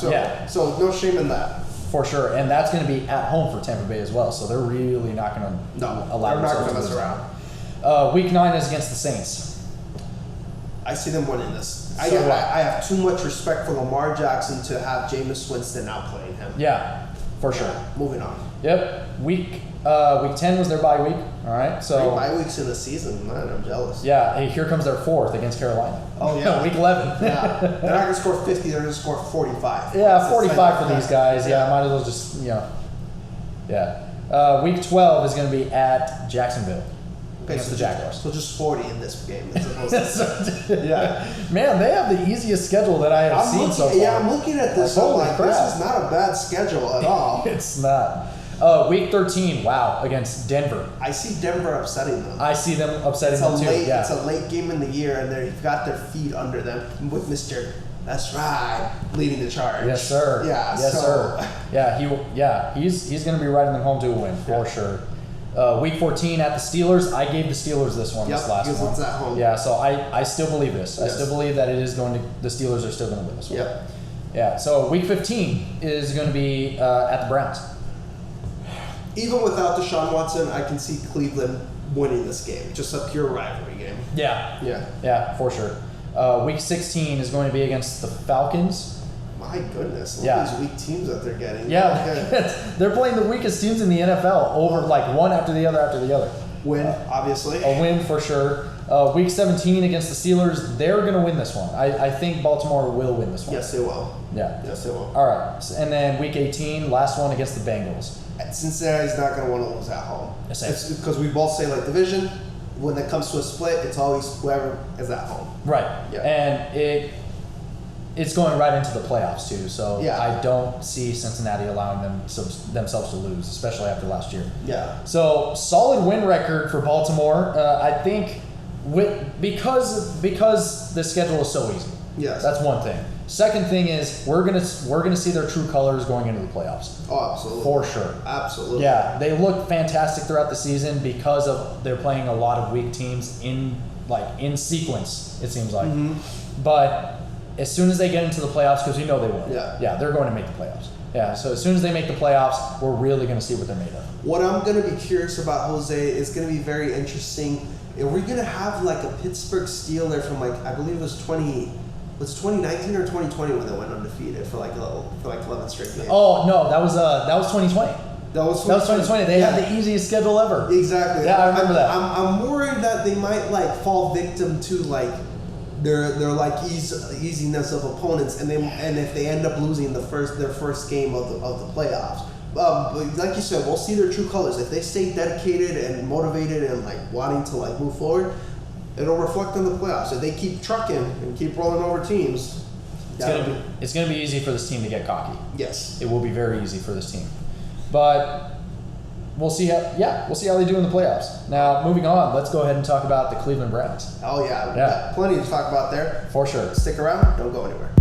So no shame in that. For sure, and that's going to be at home for Tampa Bay as well. So they're really not going to allow themselves to mess around. Week 9 is against the Saints. I see them winning this. I So what? have too much respect for Lamar Jackson to have Jameis Winston outplaying him. Yeah, for sure. Moving on. Yep. Week 10 was their bye week. All right. So 3 bye weeks in the season, man. I'm jealous. yeah, hey, here comes their 4th against Carolina. Oh, yeah. Week 11. Yeah. They're not going to score 50, they're going to score 45. Yeah, 45 for these guys. Yeah, might as well just, Yeah. Week 12 is going to be at Jacksonville against the Jaguars. So just 40 in this game. As opposed to, Yeah. Man, they have the easiest schedule that I have seen so far. Yeah, I'm looking at this. Like, I'm holy like, crap. this is not a bad schedule at all. It's not. Week 13, wow, against Denver. I see Denver upsetting them. I see them upsetting them too. Yeah. It's a late game in the year, and they've got their feet under them with Mr. That's right, leading the charge. Yes, sir. Yeah. Yes, sir. Yeah, he's going to be riding them home to a win for sure. Week 14 at the Steelers. I gave the Steelers this one. Yep, this last because one. it's at home. Yeah, so I still believe this. Yes. I still believe that it is going to. The Steelers are still going to win this one. Yep. Yeah. So week 15 is going to be at the Browns. Even without Deshaun Watson, I can see Cleveland winning this game. Just a pure rivalry game. Yeah. Yeah. Yeah, for sure. Week 16 is going to be against the Falcons. My goodness, look Yeah. at these weak teams that they're getting. Yeah, Okay. they're playing the weakest teams in the NFL over like one after the other after the other. Win, obviously. A win for sure. Week 17 against the Steelers, they're going to win this one. I think Baltimore will win this one. Yes, they will. Yeah. Yes, they will. All right. And then week 18, last one against the Bengals. Cincinnati's not going to want to lose at home. Yes, It's because we both say like division. When it comes to a split, it's always whoever is at home. Right. Yeah. And it's going right into the playoffs too. So Yeah. I don't see Cincinnati allowing themselves to lose, especially after last year. Yeah. So solid win record for Baltimore. I think because the schedule is so easy. Yes. That's one thing. Second thing is we're gonna see their true colors going into the playoffs. Oh, absolutely. For sure. Absolutely. Yeah, they look fantastic throughout the season because of they're playing a lot of weak teams in sequence. It seems like, but as soon as they get into the playoffs, because you know they will. Yeah. They're going to make the playoffs. Yeah, so as soon as they make the playoffs, we're really going to see what they're made of. What I'm going to be curious about, Jose, is going to be very interesting. Are we going to have like a Pittsburgh Steeler from I believe it was 2019 or 2020 when they went undefeated for 11 straight games? Oh no, that was 2020. That was 2020. They had the easiest schedule ever. Exactly. Yeah, I remember that. I'm worried that they might fall victim to their easiness of opponents, and if they end up losing their first game of the playoffs. But like you said, we'll see their true colors. If they stay dedicated and motivated and wanting to move forward, it'll reflect on the playoffs. If they keep trucking and keep rolling over teams, It's gonna be easy for this team to get cocky. yes. It will be very easy for this team, but we'll see how they do in the playoffs. Now, moving on, let's go ahead and talk about the Cleveland Browns. Oh yeah, Yeah. got plenty to talk about there. For sure. Stick around, don't go anywhere.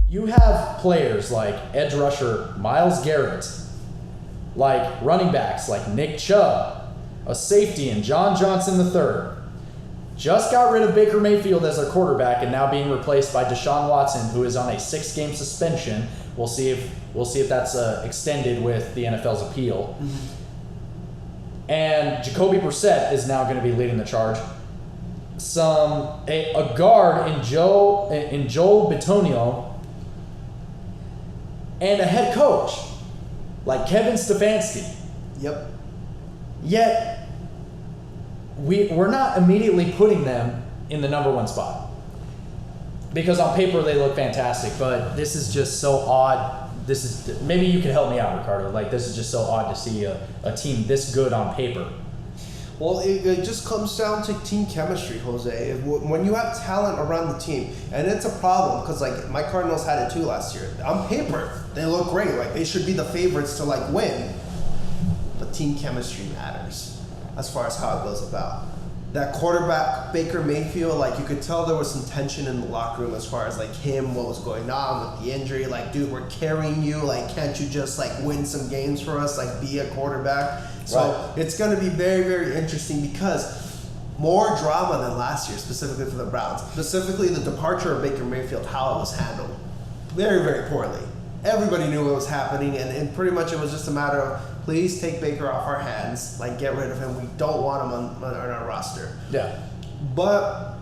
You have players like edge rusher Myles Garrett, like running backs like Nick Chubb, a safety in John Johnson III. Just got rid of Baker Mayfield as their quarterback and now being replaced by Deshaun Watson, who is on a 6-game suspension. We'll see if that's extended with the NFL's appeal. And Jacoby Brissett is now going to be leading the charge. A guard in Joel Bitonio, and a head coach like Kevin Stefanski. Yep. Yet we're not immediately putting them in the number one spot because on paper they look fantastic, but this is just so odd. Maybe you can help me out, Ricardo. This is just so odd to see a team this good on paper. Well, it just comes down to team chemistry, Jose. When you have talent around the team, and it's a problem because my Cardinals had it too last year. On paper, they look great. They should be the favorites to win. But team chemistry matters as far as how it goes about. that quarterback Baker Mayfield, like you could tell there was some tension in the locker room as far as like him, what was going on with the injury. Like, dude, we're carrying you. Like, can't you just like win some games for us? Like, be a quarterback. So it's going to be very, very interesting because more drama than last year, specifically for the Browns. Specifically, the departure of Baker Mayfield, how it was handled, very, very poorly. Everybody knew what was happening, and pretty much it was just a matter of, please take Baker off our hands. Like, get rid of him. We don't want him on our roster. Yeah. But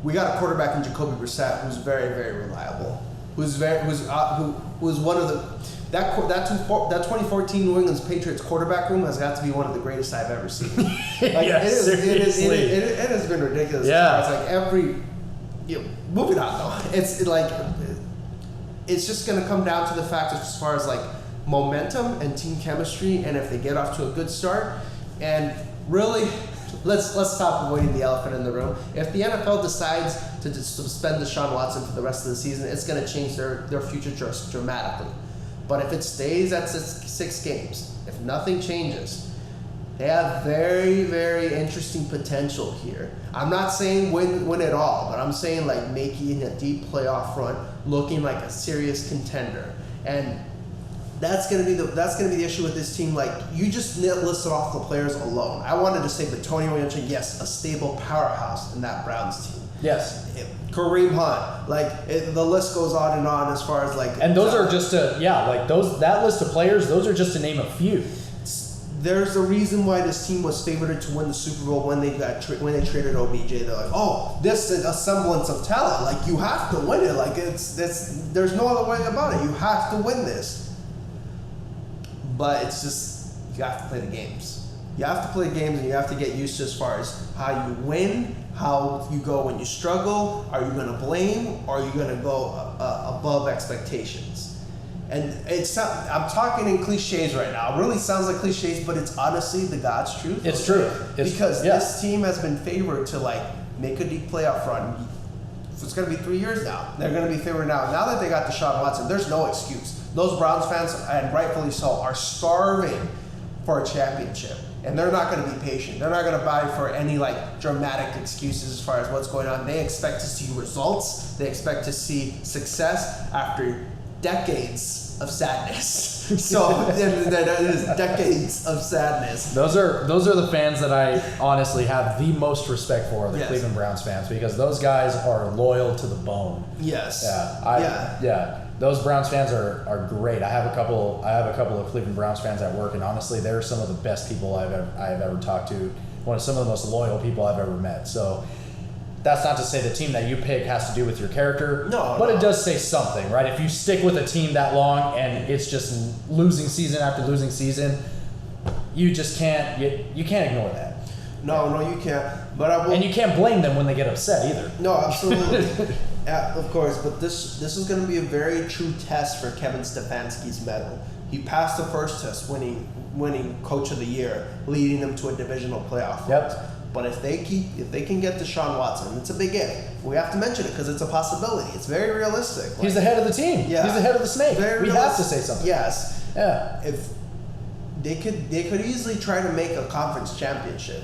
we got a quarterback in Jacoby Brissett who's very, very reliable. Who was one of the that 2014 New England Patriots quarterback room has got to be one of the greatest I've ever seen. Like, it has been ridiculous. Yeah. It's like every moving on though. It's just going to come down to the fact as far as like momentum and team chemistry, and if they get off to a good start, and really, let's stop avoiding the elephant in the room. If the NFL decides to suspend Deshaun Watson for the rest of the season, it's going to change their future just dramatically. But if it stays at six games, if nothing changes, they have very, very interesting potential here. I'm not saying win it all, but I'm saying like making a deep playoff run, looking like a serious contender. And that's gonna be the issue with this team. Like, you just listed off the players alone. I wanted to say Antonio Yunchen, yes, a stable powerhouse in that Browns team. Yes. Kareem Hunt, the list goes on and on as far as like. And those are just that list of players. Those are just to name a few. There's a reason why this team was favored to win the Super Bowl when they traded OBJ. They're like, oh, this is a semblance of talent. Like, you have to win it. Like, there's no other way about it. You have to win this. But it's just, you have to play the games. You have to play games, and you have to get used to as far as how you win, how you go when you struggle. Are you going to blame, or are you going to go above expectations? And I'm talking in cliches right now. It really sounds like cliches, but it's honestly the God's truth. It's true. Because this team has been favored to like make a deep playoff run. It's going to be 3 years now. They're going to be favored now. Now that they got Deshaun Watson, there's no excuse. Those Browns fans, and rightfully so, are starving for a championship. And they're not going to be patient. They're not going to buy for any like dramatic excuses as far as what's going on. They expect to see results. They expect to see success after decades of sadness. So that is decades of sadness. Those are the fans that I honestly have the most respect for, the Cleveland Browns fans, because those guys are loyal to the bone. Yes. Yeah. Those Browns fans are great. I have a couple of Cleveland Browns fans at work, and honestly, they're some of the best people I've ever talked to. Some of the most loyal people I've ever met. So that's not to say the team that you pick has to do with your character. No. It does say something, right? If you stick with a team that long and it's just losing season after losing season, you just can't ignore that. No, you can't. But and you can't blame them when they get upset either. No, absolutely. Of course, but this is going to be a very true test for Kevin Stefanski's mettle. He passed the first test, winning Coach of the Year, leading them to a divisional playoff. Yep. But if they can get Deshaun Watson, it's a big if. We have to mention it because it's a possibility. It's very realistic. He's the head of the team. Yeah. He's the head of the snake. We have to say something. Yes. Yeah. If they could easily try to make a conference championship.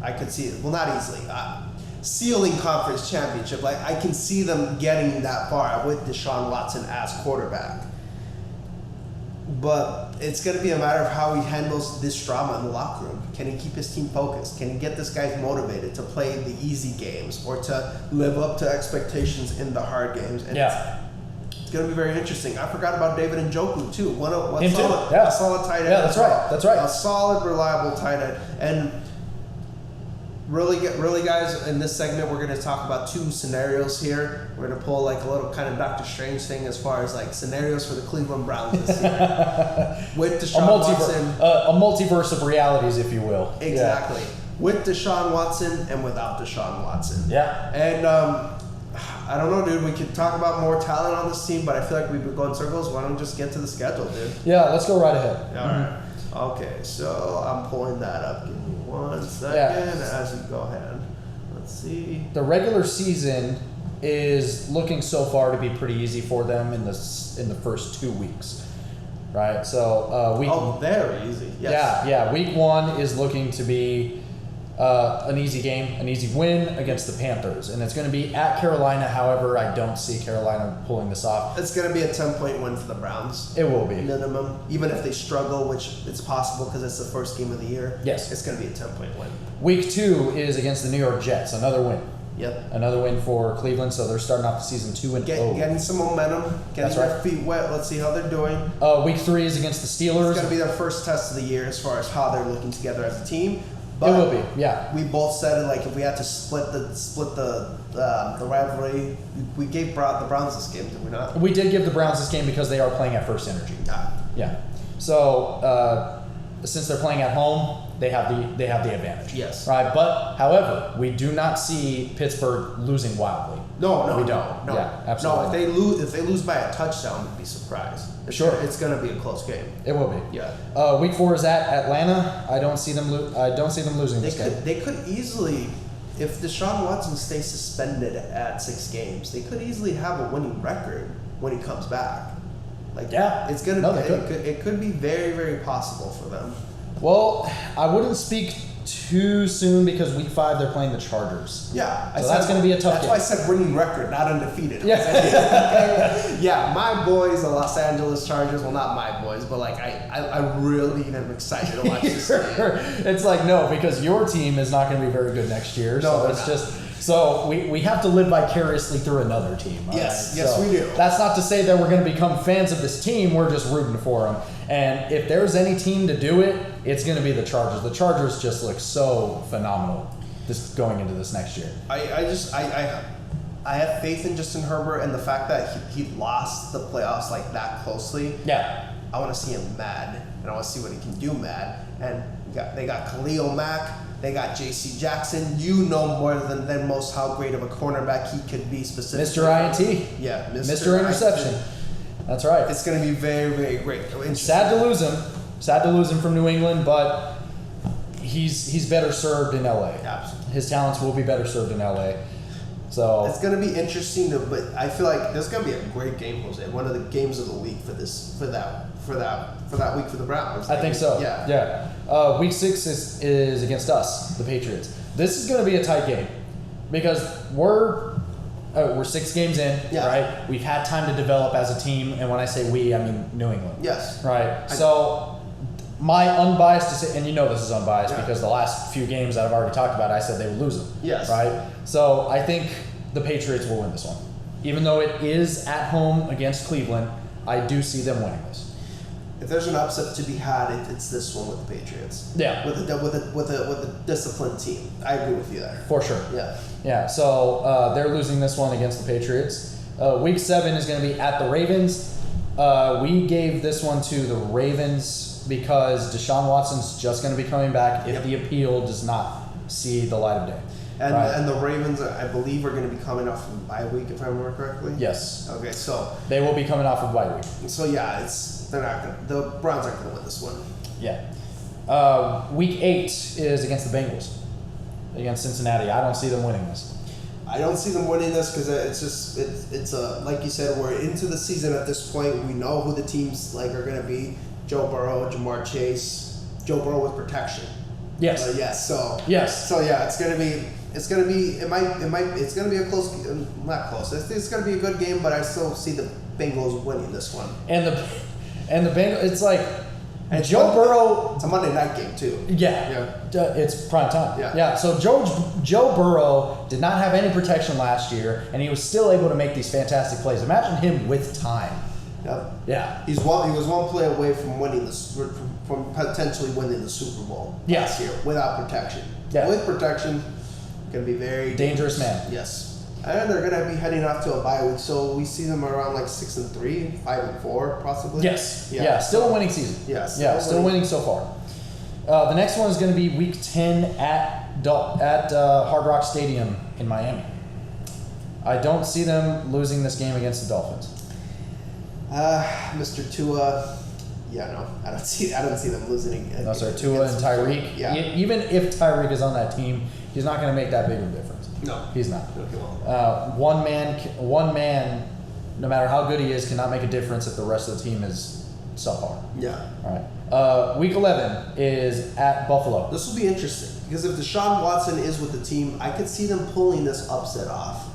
I could see it. Well, not easily. Ceiling conference championship. Like, I can see them getting that far with Deshaun Watson as quarterback. But it's going to be a matter of how he handles this drama in the locker room. Can he keep his team focused? Can he get this guy motivated to play the easy games or to live up to expectations in the hard games? And it's going to be very interesting. I forgot about David Njoku too. A solid tight end. Yeah, that's right. A solid, reliable tight end. And really, guys, in this segment, we're going to talk about two scenarios here. We're going to pull like a little kind of Doctor Strange thing as far as like scenarios for the Cleveland Browns this year. With Deshaun Watson. A multiverse of realities, if you will. Exactly. Yeah. With Deshaun Watson and without Deshaun Watson. Yeah. And I don't know, dude. We could talk about more talent on this team, but I feel like we've been going circles. Why don't we just get to the schedule, dude? Yeah, let's go right ahead. All right. Okay, so I'm pulling that up. Give me 1 second as you go ahead. Let's see. The regular season is looking so far to be pretty easy for them in the first 2 weeks, right? So very easy. Yes. Yeah. Week 1 is looking to be an easy game, an easy win against the Panthers. And it's going to be at Carolina. However, I don't see Carolina pulling this off. It's going to be a 10-point win for the Browns. It will be. Minimum. Even if they struggle, which it's possible because it's the first game of the year. Yes. It's going to be a 10-point win. Week 2 is against the New York Jets. Another win. Yep. Another win for Cleveland, so they're starting off the season 2-0. Getting some momentum, getting their feet wet. Let's see how they're doing. Week 3 is against the Steelers. It's going to be their first test of the year as far as how they're looking together as a team. But it will be, yeah. We both said it, like if we had to split the rivalry, we gave the Browns this game, did we not? We did give the Browns this game because they are playing at First Energy. Yeah. So since they're playing at home, they have the advantage. Yes. Right. But however, we do not see Pittsburgh losing wildly. No, we don't. No, yeah, absolutely. No, if they lose by a touchdown, I'd be surprised. It's going to be a close game. It will be. Yeah. Week 4 is at Atlanta. I don't see them. I don't see them losing this game. They could easily, if Deshaun Watson stays suspended at 6 games, they could easily have a winning record when he comes back. It's going to it could be very, very possible for them. Well, I wouldn't speak too soon because week 5 they're playing the Chargers. Yeah, so that's going to be a tough game. That's why I said winning record, not undefeated. Yeah. Yeah, my boys, the Los Angeles Chargers. Well, not my boys, but I really am excited to watch this game. It's no, because your team is not going to be very good next year. No, so it's just. So we have to live vicariously through another team. Yes, right? yes, we do. That's not to say that we're going to become fans of this team. We're just rooting for them. And if there's any team to do it, it's going to be the Chargers. The Chargers just look so phenomenal just going into this next year. I have faith in Justin Herbert and the fact that he lost the playoffs that closely. Yeah. I want to see him mad, and I want to see what he can do mad. And they got Khalil Mack. They got J.C. Jackson. You know more than most how great of a cornerback he could be specifically. Mr. INT. Yeah, Mr. Interception. That's right. It's going to be very, very great. Sad to lose him. Sad to lose him from New England, but he's better served in L.A. Absolutely. His talents will be better served in L.A. So it's going to be interesting, but I feel like there's going to be a great game, Jose. One of the games of the week for that week for the Browns. I think so. Yeah. Week 6 is against us, the Patriots. This is going to be a tight game because we're 6 games in, right? We've had time to develop as a team, and when I say we, I mean New England. Yes. Right. So my unbiased, and you know this is unbiased because the last few games that I've already talked about, I said they would lose them. Yes. Right. So I think the Patriots will win this one, even though it is at home against Cleveland. I do see them winning this. If there's an upset to be had, it's this one with the Patriots. Yeah. With a disciplined team. I agree with you there. For sure. Yeah. Yeah. So they're losing this one against the Patriots. Week 7 is going to be at the Ravens. We gave this one to the Ravens because Deshaun Watson's just going to be coming back if the appeal does not see the light of day. And the Ravens, I believe, are going to be coming off of a bye week, if I remember correctly. Yes. Okay, so they will be coming off of bye week. So yeah, the Browns aren't going to win this one. Yeah. Week 8 is against the Bengals, against Cincinnati. I don't see them winning this. I don't see them winning this because it's like you said, we're into the season at this point. We know who the teams are going to be: Joe Burrow, Jamar Chase, Joe Burrow with protection. Yes. Yes. So. Yes. So yeah, it's gonna be it's gonna be a close, not close. It's gonna be a good game, but I still see the Bengals winning this one. And the Bengals, it's Joe Burrow. It's a Monday night game too. Yeah. It's prime time. Yeah. So Joe Burrow did not have any protection last year, and he was still able to make these fantastic plays. Imagine him with time. Yep. Yeah. He was one play away from from potentially winning the Super Bowl last year without protection. Yeah. With protection, gonna be very dangerous man. Yes. And they're gonna be heading off to a bye week, so we see them around 6-3, 5-4, possibly. Yes. Yeah. Still a winning season. Yes. Yeah. Still winning so far. The next one is going to be Week 10 at Hard Rock Stadium in Miami. I don't see them losing this game against the Dolphins. Mr. Tua, I don't see them losing again. No, sir. Tua and Tyreek. Yeah. Even if Tyreek is on that team, he's not going to make that big of a difference. No, he's not. Okay, well. One man, no matter how good he is, cannot make a difference if the rest of the team is subpar. Yeah. All right. Week 11 is at Buffalo. This will be interesting because if Deshaun Watson is with the team, I could see them pulling this upset off.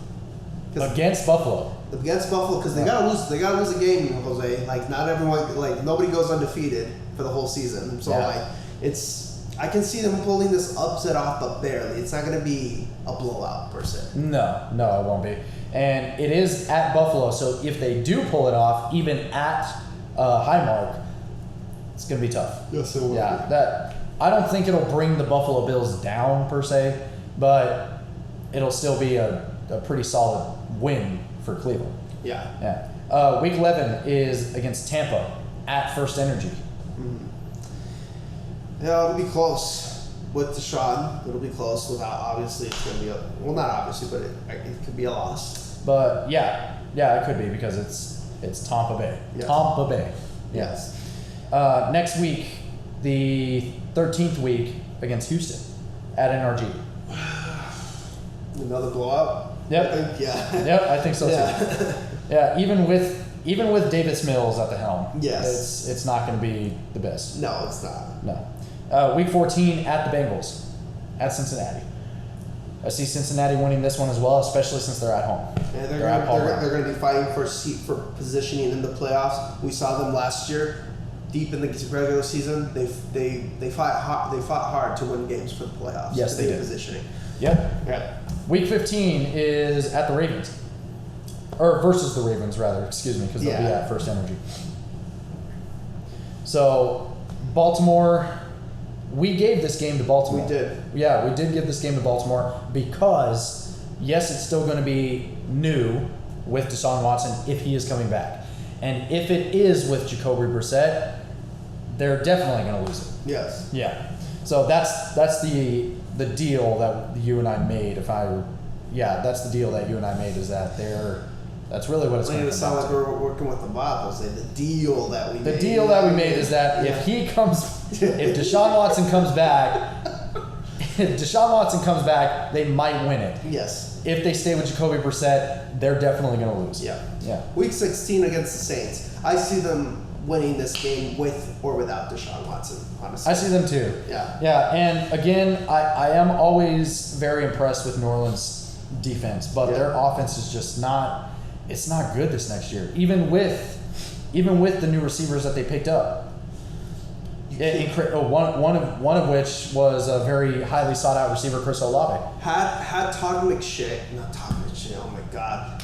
Against Buffalo. Against Buffalo, because they gotta lose. They gotta lose a game, Jose. Like not everyone, like nobody goes undefeated for the whole season. So like it's, I can see them pulling this upset off, but barely. It's not gonna be a blowout per se. No, it won't be. And it is at Buffalo, so if they do pull it off, even at Highmark, it's gonna be tough. Yes, it will. Yeah, that I don't think it'll bring the Buffalo Bills down per se, but it'll still be a pretty solid win for Cleveland. Yeah. Yeah. Week 11 is against Tampa at First Energy. Yeah, it'll be close with Deshaun. It'll be close. Without obviously, it's gonna be not obviously, but it could be a loss. But yeah, it could be because it's Tampa Bay. Yes. Tampa Bay. Yes. Next week, the 13th week against Houston at NRG. Another blowout. Yep. I think, yeah. Yep, I think so too. Yeah, even with Davis Mills at the helm. Yes. It's not going to be the best. No, it's not. No. Week 14 at the Bengals, at Cincinnati. I see Cincinnati winning this one as well, especially since they're at home. And they're going to be fighting for a seat for positioning in the playoffs. We saw them last year, deep in the regular season. They fought hard to win games for the playoffs. Yes, they did. Positioning. Yep. Yeah. Week 15 is at the Ravens. Or versus the Ravens, rather. Excuse me, because they'll be at First Energy. So, Baltimore, we gave this game to Baltimore. We did. Yeah, we did give this game to Baltimore because, yes, it's still going to be new with Deshaun Watson if he is coming back. And if it is with Jacoby Brissett, they're definitely going to lose it. Yes. Yeah. So that's the deal that you and I made. That's the deal that you and I made is that that's really what it's going to sound like we're working with the Bible. Say the deal that we made. The deal that we made is that if Deshaun Watson comes back, they might win it. Yes. If they stay with Jacoby Brissett, they're definitely going to lose. Yeah. Yeah. Week 16 against the Saints. I see them winning this game with or without Deshaun Watson, honestly. I see them too. Yeah. Yeah, and again, I am always very impressed with New Orleans' defense, but their offense is just not good this next year. Even with the new receivers that they picked up. One of which was a very highly sought out receiver, Chris Olave. Had oh my God.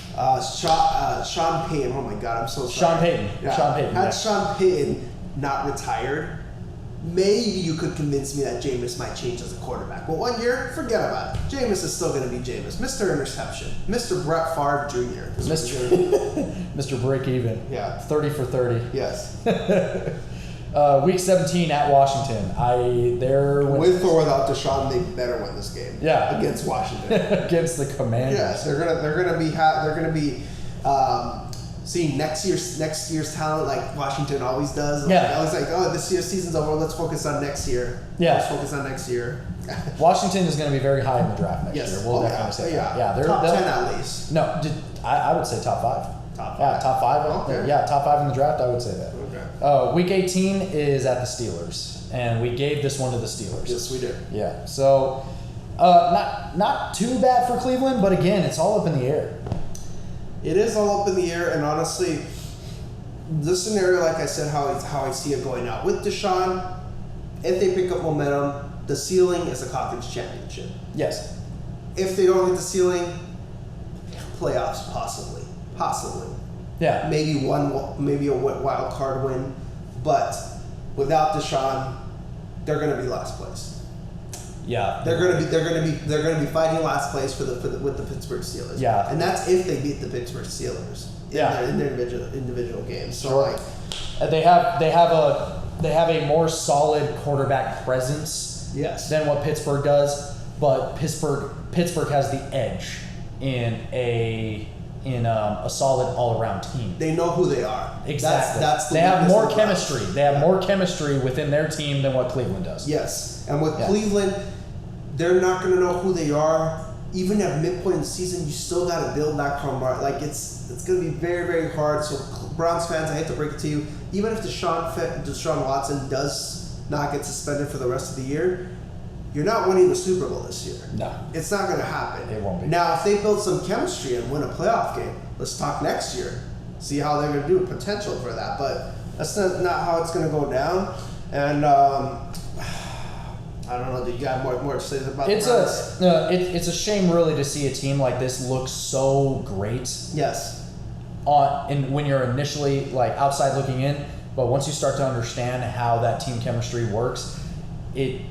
Sean Payton, oh my God, I'm so sorry. Sean Payton. Had Sean Payton not retired, maybe you could convince me that Jameis might change as a quarterback. But 1 year, forget about it. Jameis is still going to be Jameis. Mr. Interception. Mr. Brett Favre Jr. Mr. Break Even. Yeah. 30 for 30. Yes. Week 17 at Washington. With or without Deshaun, they better win this game. Yeah. Against Washington. Against the Commanders. Yes, they're gonna be seeing next year's talent like Washington always does. Yeah. I was like, oh, this year's season's over. Let's focus on next year. Yeah. Let's focus on next year. Washington is going to be very high in the draft next year. We'll definitely say that. Yeah, they're top 10 at least. No, I would say top 5. Top 5. Yeah, top 5. Okay. Yeah, top 5 in the draft. I would say that. Okay. Week 18 is at the Steelers, and we gave this one to the Steelers. Yes, we did. Yeah. So, not too bad for Cleveland, but again, it's all up in the air. It is all up in the air, and honestly, this scenario, like I said, how I see it going out with Deshaun, if they pick up momentum, the ceiling is a conference championship. Yes. If they don't hit the ceiling, playoffs possibly. Yeah. Maybe a wild card win, but without Deshaun, they're going to be last place. Yeah. They're going to be fighting last place with the Pittsburgh Steelers. Yeah. And that's if they beat the Pittsburgh Steelers in their individual games. So sure. They have a more solid quarterback presence. Yes. Than what Pittsburgh does, but Pittsburgh has the edge in a solid all-around team. They know who they are. Exactly. That's they have more chemistry. They have more chemistry within their team than what Cleveland does. Yes. And with Cleveland, they're not going to know who they are even at midpoint in the season, you still got to build that camaraderie. Like it's going to be very, very hard. So Browns fans, I hate to break it to you, even if Deshaun Watson does not get suspended for the rest of the year, you're not winning the Super Bowl this year. No. It's not going to happen. It won't be. Now, if they build some chemistry and win a playoff game, let's talk next year. See how they're going to do, potential for that. But that's not how it's going to go down. And I don't know. Do you got more to say about it's the Browns? it's a shame really to see a team like this look so great. Yes. When you're initially like outside looking in, but once you start to understand how that team chemistry works, it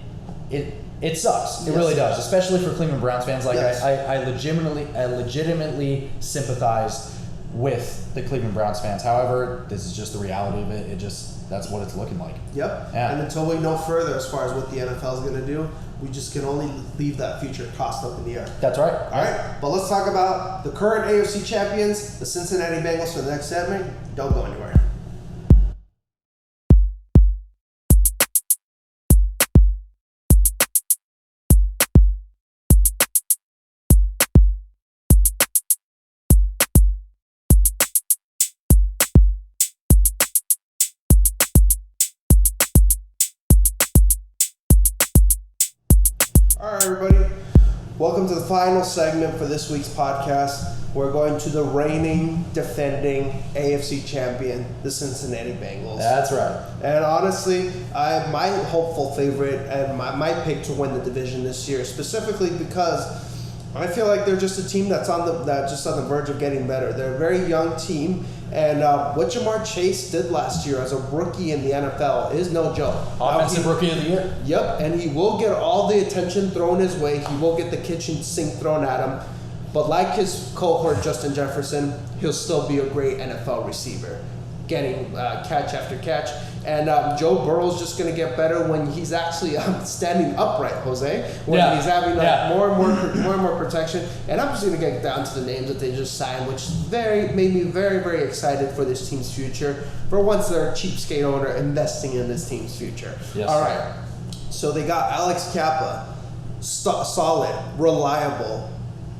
sucks. It really does, especially for Cleveland Browns fans. Like Yes. I legitimately sympathize with the Cleveland Browns fans. However, this is just the reality of it. That's what it's looking like. Yep. Yeah. And until we know further as far as what the NFL is going to do, we just can only leave that future tossed up in the air. That's right. All right. But let's talk about the current AFC champions, the Cincinnati Bengals, for the next segment. Don't go anywhere. All right, everybody. Welcome to the final segment for this week's podcast. We're going to the reigning, defending AFC champion, the Cincinnati Bengals. That's right. And honestly, my hopeful favorite and my pick to win the division this year, specifically because I feel like they're just a team that's on the verge of getting better. They're a very young team, and what Jamar Chase did last year as a rookie in the NFL is no joke. Offensive Rookie of the Year. Yep, and he will get all the attention thrown his way. He will get the kitchen sink thrown at him. But like his cohort, Justin Jefferson, he'll still be a great NFL receiver, getting catch after catch. And Joe Burrow's just going to get better when he's actually standing upright, Jose. When he's having more and more protection. And I'm just going to get down to the names that they just signed, which made me very, very excited for this team's future. For once, they're a cheapskate owner investing in this team's future. Yes. All right. So they got Alex Kappa, solid, reliable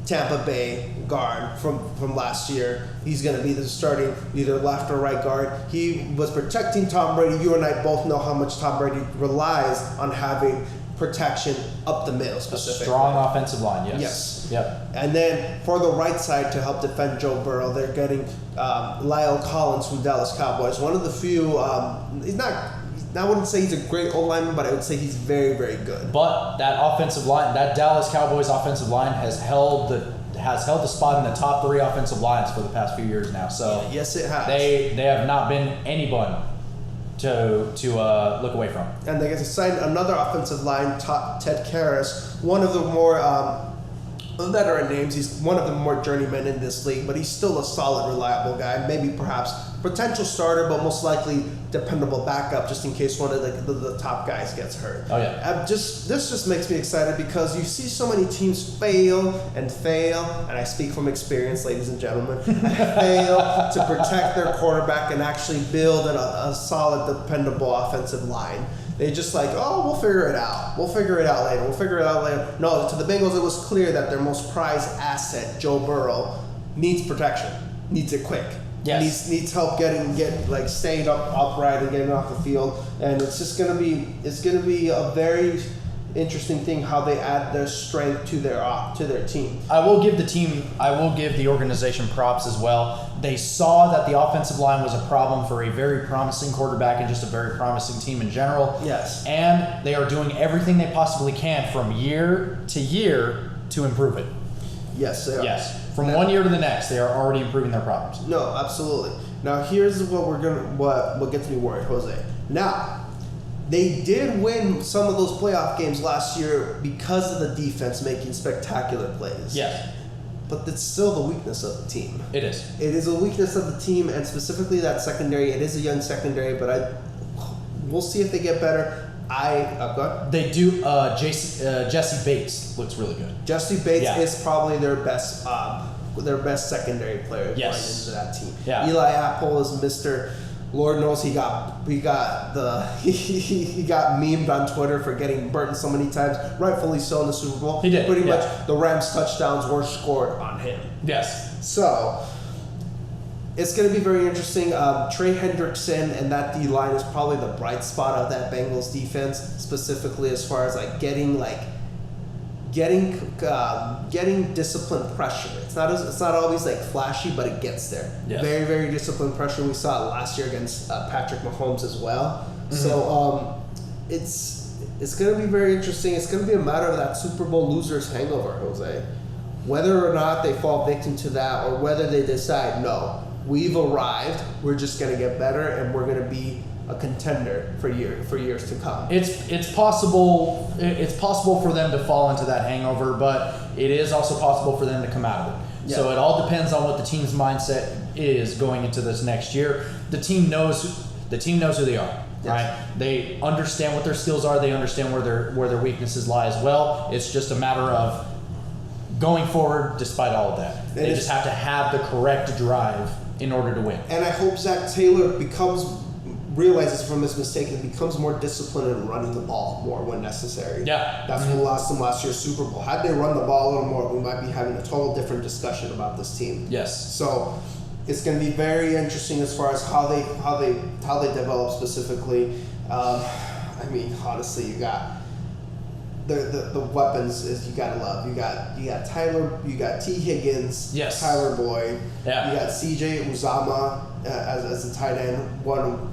Tampa Bay guard from last year. He's going to be the starting either left or right guard. He was protecting Tom Brady. You and I both know how much Tom Brady relies on having protection up the middle, specifically. A strong offensive line, yes. Yes. Yep. And then for the right side to help defend Joe Burrow, they're getting Lyle Collins from Dallas Cowboys. One of the few, I wouldn't say he's a great old lineman, but I would say he's very, very good. But that offensive line, that Dallas Cowboys offensive line has held the spot in the top 3 offensive lines for the past few years now. So yes, it has. They have not been anyone to look away from. And they get to sign another offensive line, Ted Karras, one of the more veteran names. He's one of the more journeymen in this league, but he's still a solid, reliable guy. Maybe perhaps potential starter, but most likely dependable backup just in case one of the top guys gets hurt. Oh yeah. This just makes me excited because you see so many teams fail, and I speak from experience, ladies and gentlemen, fail to protect their quarterback and actually build a solid, dependable offensive line. They just like, oh, we'll figure it out. We'll figure it out later. No, to the Bengals, it was clear that their most prized asset, Joe Burrow, needs protection, needs it quick. Yes. Needs help staying upright and getting off the field. And it's gonna be a very interesting thing how they add their strength to their team. I will give the organization props as well. They saw that the offensive line was a problem for a very promising quarterback and just a very promising team in general. Yes. And they are doing everything they possibly can from year to year to improve it. Yes, they are. Yes. From one year to the next, they are already improving their problems. No, absolutely. Now here's what gets me worried, Jose. Now, they did win some of those playoff games last year because of the defense making spectacular plays. Yes. But it's still the weakness of the team. It is. It is a weakness of the team, and specifically that secondary. It is a young secondary, but we'll see if they get better. They do. Jesse Bates looks really good. Jesse Bates is probably their best secondary player going into that team. Yeah. Eli Apple is Mr. Lord knows he got he got memed on Twitter for getting burnt so many times, rightfully so in the Super Bowl. He did. Pretty much the Rams touchdowns were scored on him. Yes. So it's going to be very interesting. Trey Hendrickson and that D line is probably the bright spot of that Bengals defense, specifically as far as getting disciplined pressure. It's not always like flashy, but it gets there. Yes. Very, very disciplined pressure. We saw it last year against Patrick Mahomes as well. Mm-hmm. So it's going to be very interesting. It's going to be a matter of that Super Bowl losers hangover, Jose. Whether or not they fall victim to that, or whether they decide, no, we've arrived, we're just going to get better, and we're going to be a contender for years to come. It's possible for them to fall into that hangover, but it is also possible for them to come out of it. Yeah. So it all depends on what the team's mindset is going into this next year. The team knows who they are. Yes. Right? They understand what their skills are. They understand where their weaknesses lie as well. It's just a matter of going forward despite all of that. They just have to have the correct drive in order to win. And I hope Zach Taylor realizes from his mistake and becomes more disciplined in running the ball more when necessary. Yeah. That's what lost them last year's Super Bowl. Had they run the ball a little more, we might be having a total different discussion about this team. Yes. So it's going to be very interesting as far as how they develop specifically. I mean, honestly, you got the weapons is you gotta love. You got Tyler, you got T. Higgins, yes. Tyler Boyd, yeah. You got C.J. Uzama as a tight end.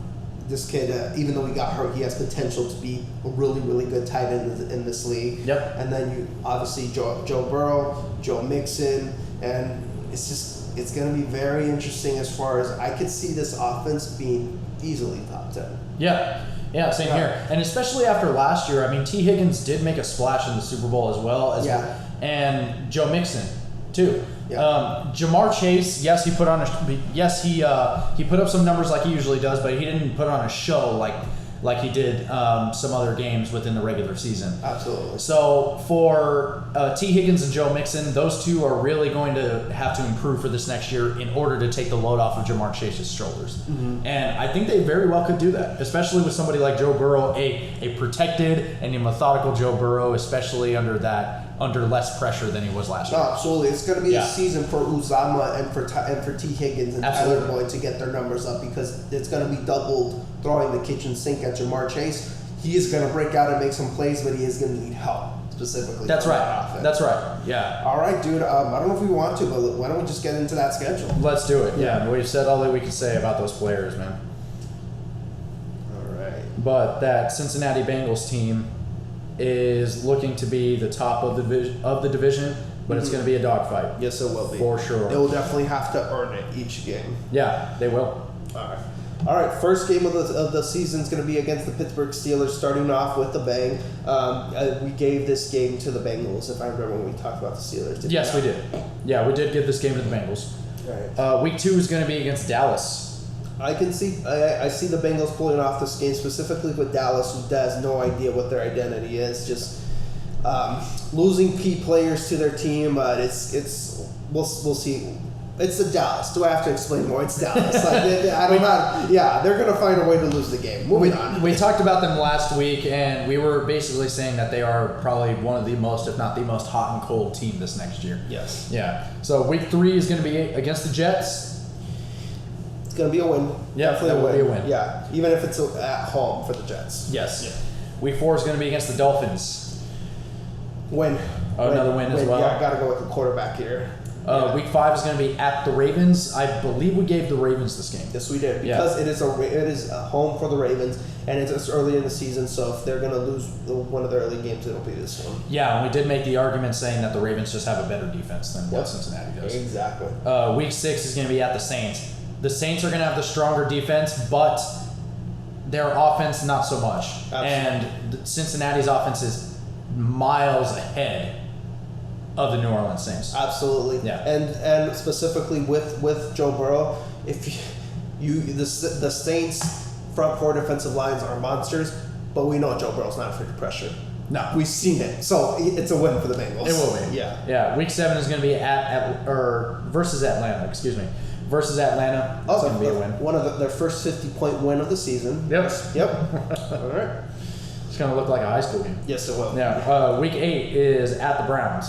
This kid, even though he got hurt, he has potential to be a really, really good tight end in this league. Yep. And then you obviously Joe Burrow, Joe Mixon, and it's going to be very interesting as far as I could see this offense being easily top 10. Yeah. Yeah, same here. And especially after last year, I mean, T. Higgins did make a splash in the Super Bowl as well, and Joe Mixon too. Yeah. Jamar Chase, yes, he put up some numbers like he usually does, but he didn't put on a show like he did some other games within the regular season. Absolutely. So for T. Higgins and Joe Mixon, those two are really going to have to improve for this next year in order to take the load off of Jamar Chase's shoulders. Mm-hmm. And I think they very well could do that, especially with somebody like Joe Burrow, a protected and a methodical Joe Burrow, especially under less pressure than he was last year. No, absolutely. It's going to be a season for Uzama and for T. Higgins and Tyler Boyd to get their numbers up, because it's going to be doubled throwing the kitchen sink at Jamar Chase. He is going to break out and make some plays, but he is going to need help specifically. That's right. That's right. Yeah. All right, dude. I don't know if we want to, but why don't we just get into that schedule? Let's do it. Yeah. We've said all that we can say about those players, man. All right. But that Cincinnati Bengals team is looking to be the top of the division, but it's going to be a dogfight. Yes, it will be. For sure. They will definitely have to earn it each game. Yeah, they will. All right. First game of the season is going to be against the Pittsburgh Steelers, starting off with a bang. We gave this game to the Bengals, if I remember when we talked about the Steelers. Yes, we did. Yeah, we did give this game to the Bengals. All right. Week 2 is going to be against Dallas. I see the Bengals pulling off this game, specifically with Dallas, who has no idea what their identity is. Just losing key players to their team, but we'll see. It's the Dallas. Do I have to explain more? It's Dallas. I don't know. Yeah, they're going to find a way to lose the game. Moving on. We talked about them last week, and we were basically saying that they are probably one of the most, if not the most, hot and cold team this next year. Yes. Yeah. So week 3 is going to be against the Jets. It's going to be a win. Yeah, definitely that will be a win. Yeah, even if it's at home for the Jets. Yes. Yeah. Week 4 is going to be against the Dolphins. Win. Another win as well. Yeah, I got to go with the quarterback here. Week 5 is going to be at the Ravens. I believe we gave the Ravens this game. Yes, we did, because it is a home for the Ravens, and it's early in the season. So if they're going to lose one of their early games, it'll be this one. Yeah, and we did make the argument saying that the Ravens just have a better defense than what Cincinnati does. Exactly. Week 6 is going to be at the Saints. The Saints are going to have the stronger defense, but their offense not so much. Absolutely. And Cincinnati's offense is miles ahead of the New Orleans Saints. Absolutely. Yeah. And specifically with Joe Burrow, if the Saints front 4 defensive lines are monsters, but we know Joe Burrow's not afraid to pressure. No. We've seen it. So it's a win for the Bengals. It will be. Yeah. Yeah. Week 7 is going to be versus Atlanta, excuse me. versus Atlanta. It's going to be a win. One of their first 50-point win of the season. Yep. All right. It's going to look like a high school game. Yes, it will. Yeah. Week 8 is at the Browns.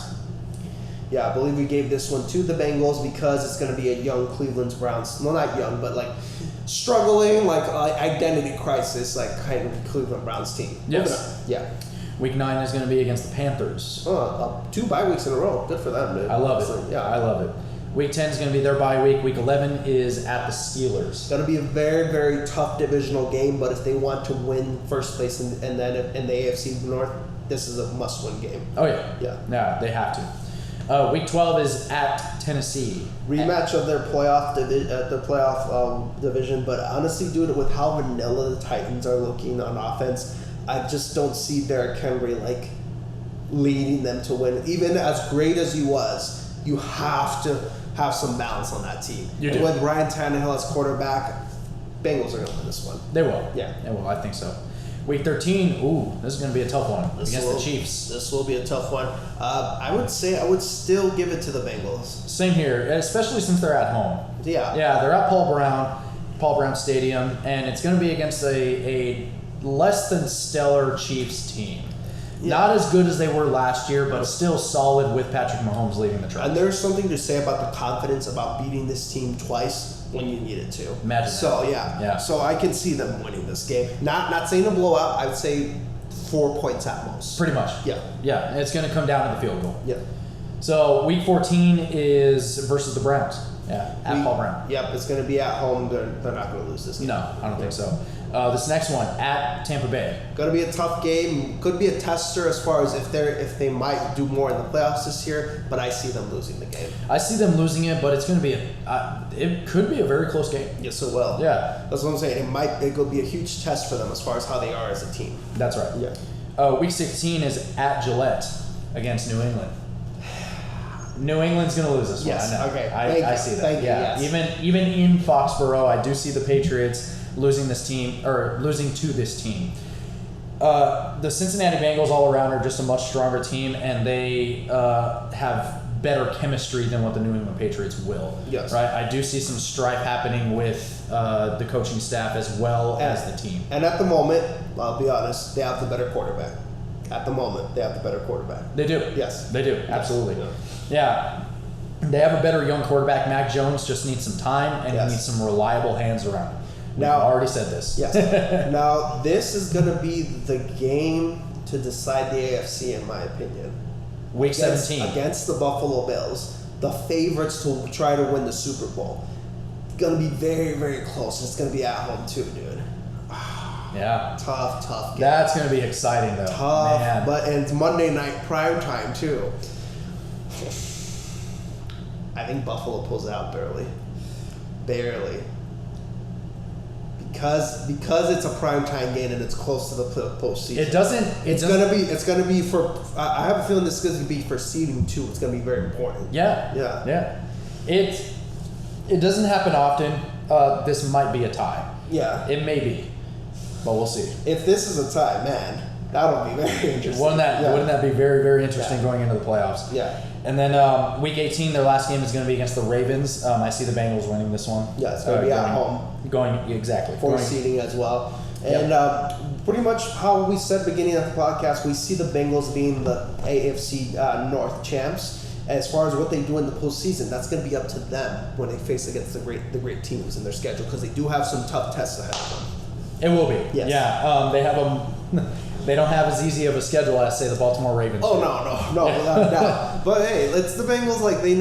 Yeah, I believe we gave this one to the Bengals because it's going to be a young Cleveland Browns. Well, not young, but like struggling, like identity crisis, like kind of Cleveland Browns team. Yes. Yeah. Week 9 is going to be against the Panthers. 2 bye weeks in a row. Good for them, dude. I love it. So, yeah, I love it. Week 10 is going to be their bye week. Week 11 is at the Steelers. It's going to be a very, very tough divisional game, but if they want to win first place and then in the AFC North, this is a must-win game. Oh, yeah. Yeah, they have to. Week 12 is at Tennessee. Rematch of their playoff division, but honestly, dude, with how vanilla the Titans are looking on offense, I just don't see Derrick Henry like leading them to win. Even as great as he was, you have to have some balance on that team. You do. With Ryan Tannehill as quarterback, Bengals are going to win this one. They will. Yeah. They will. I think so. Week 13, this is going to be a tough one against the Chiefs. This will be a tough one. I would say I would still give it to the Bengals. Same here, especially since they're at home. Yeah. Yeah, they're at Paul Brown Stadium, and it's going to be against a less than stellar Chiefs team. Yeah. Not as good as they were last year, but still solid with Patrick Mahomes leading the charge. And there's something to say about the confidence about beating this team twice when you need it to. Imagine so, that. Yeah. So I can see them winning this game. Not saying a blowout. I would say 4 points at most. Pretty much. Yeah. Yeah, and it's going to come down to the field goal. Yeah. So week 14 is versus the Browns. Yeah, at Paul Brown. Yep, it's going to be at home. They're not going to lose this game. No, I don't think so. This next one at Tampa Bay. Going to be a tough game. Could be a tester as far as if they might do more in the playoffs this year. But I see them losing the game. I see them losing it, but it's going to be it could be a very close game. Yes, it will. Yeah, that's what I'm saying. It could be a huge test for them as far as how they are as a team. That's right. Yeah. Week 16 is at Gillette against New England. New England's going to lose this one. Yes. I know. Okay. I see that. Thank you. Yes. Even in Foxborough, I do see the Patriots losing to this team. The Cincinnati Bengals all around are just a much stronger team, and they have better chemistry than what the New England Patriots will. Yes. Right. I do see some strife happening with the coaching staff as well as the team. And at the moment, I'll be honest, they have the better quarterback. At the moment, they have the better quarterback. They do. Yes. They do. Absolutely. Yeah. They have a better young quarterback. Mac Jones just needs some time, and he needs some reliable hands around him. We've already said this. Yes. Now, this is going to be the game to decide the AFC, in my opinion. Week 17. Against the Buffalo Bills, the favorites to try to win the Super Bowl. It's going to be very, very close. It's going to be at home, too, dude. Yeah. Tough game. That's going to be exciting, though. Tough, Man. and it's Monday night prime time, too. I think Buffalo pulls it out barely. Because it's a primetime game and it's close to the postseason. It's gonna be for. I have a feeling this is gonna be for seeding too. It's gonna be very important. Yeah. It doesn't happen often. This might be a tie. Yeah. It may be, but we'll see. If this is a tie, man, that'll be very interesting. Wouldn't that be very, very interesting going into the playoffs? Yeah. And then week 18, their last game is going to be against the Ravens. I see the Bengals winning this one. Yeah, it's going to be at home. For seeding as well. And pretty much how we said beginning of the podcast, we see the Bengals being the AFC North champs. As far as what they do in the postseason, that's going to be up to them when they face against the great teams in their schedule, because they do have some tough tests ahead of them. It will be. Yes. Yeah. They have They don't have as easy of a schedule as, say, the Baltimore Ravens. Oh, no, without a doubt. But hey, it's the Bengals. Like they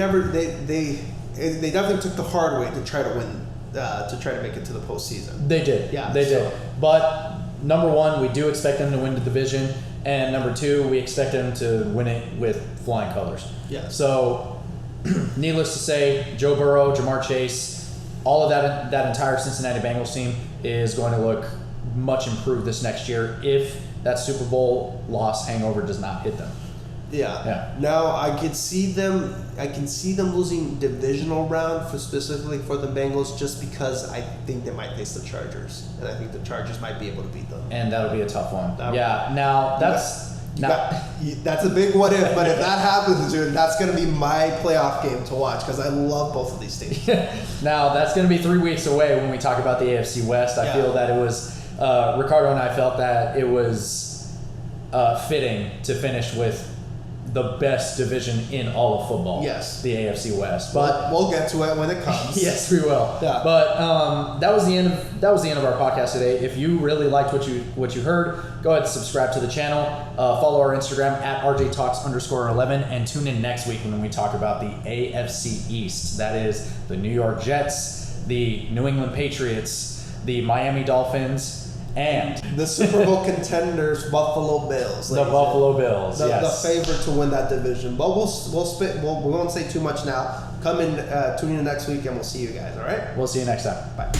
definitely took the hard way to try to win, to try to make it to the postseason. They did. Yeah, they did. But number one, we do expect them to win the division, and number two, we expect them to win it with flying colors. Yeah. So, needless to say, Joe Burrow, Jamar Chase, all of that entire Cincinnati Bengals team is going to look much improved this next year if that Super Bowl loss hangover does not hit them. Yeah. Now I can see them losing divisional round specifically for the Bengals, just because I think they might face the Chargers, and I think the Chargers might be able to beat them. And that'll be a tough one. Now That's a big what if, but if that happens, dude, that's going to be my playoff game to watch because I love both of these teams. Now, that's going to be 3 weeks away when we talk about the AFC West. I feel that it was, Ricardo and I felt that it was fitting to finish with the best division in all of football. Yes. The AFC West. But we'll get to it when it comes. Yes, we will. Yeah. But that was the end of our podcast today. If you really liked what you heard, go ahead and subscribe to the channel. Follow our Instagram at RJTalks_11 and tune in next week when we talk about the AFC East. That is the New York Jets, the New England Patriots, the Miami Dolphins, and the Super Bowl contenders, Buffalo Bills. The Buffalo Bills, yes. The favorite to win that division. But we won't say too much now. Come in, tune in next week, and we'll see you guys, all right? We'll see you next time. Bye.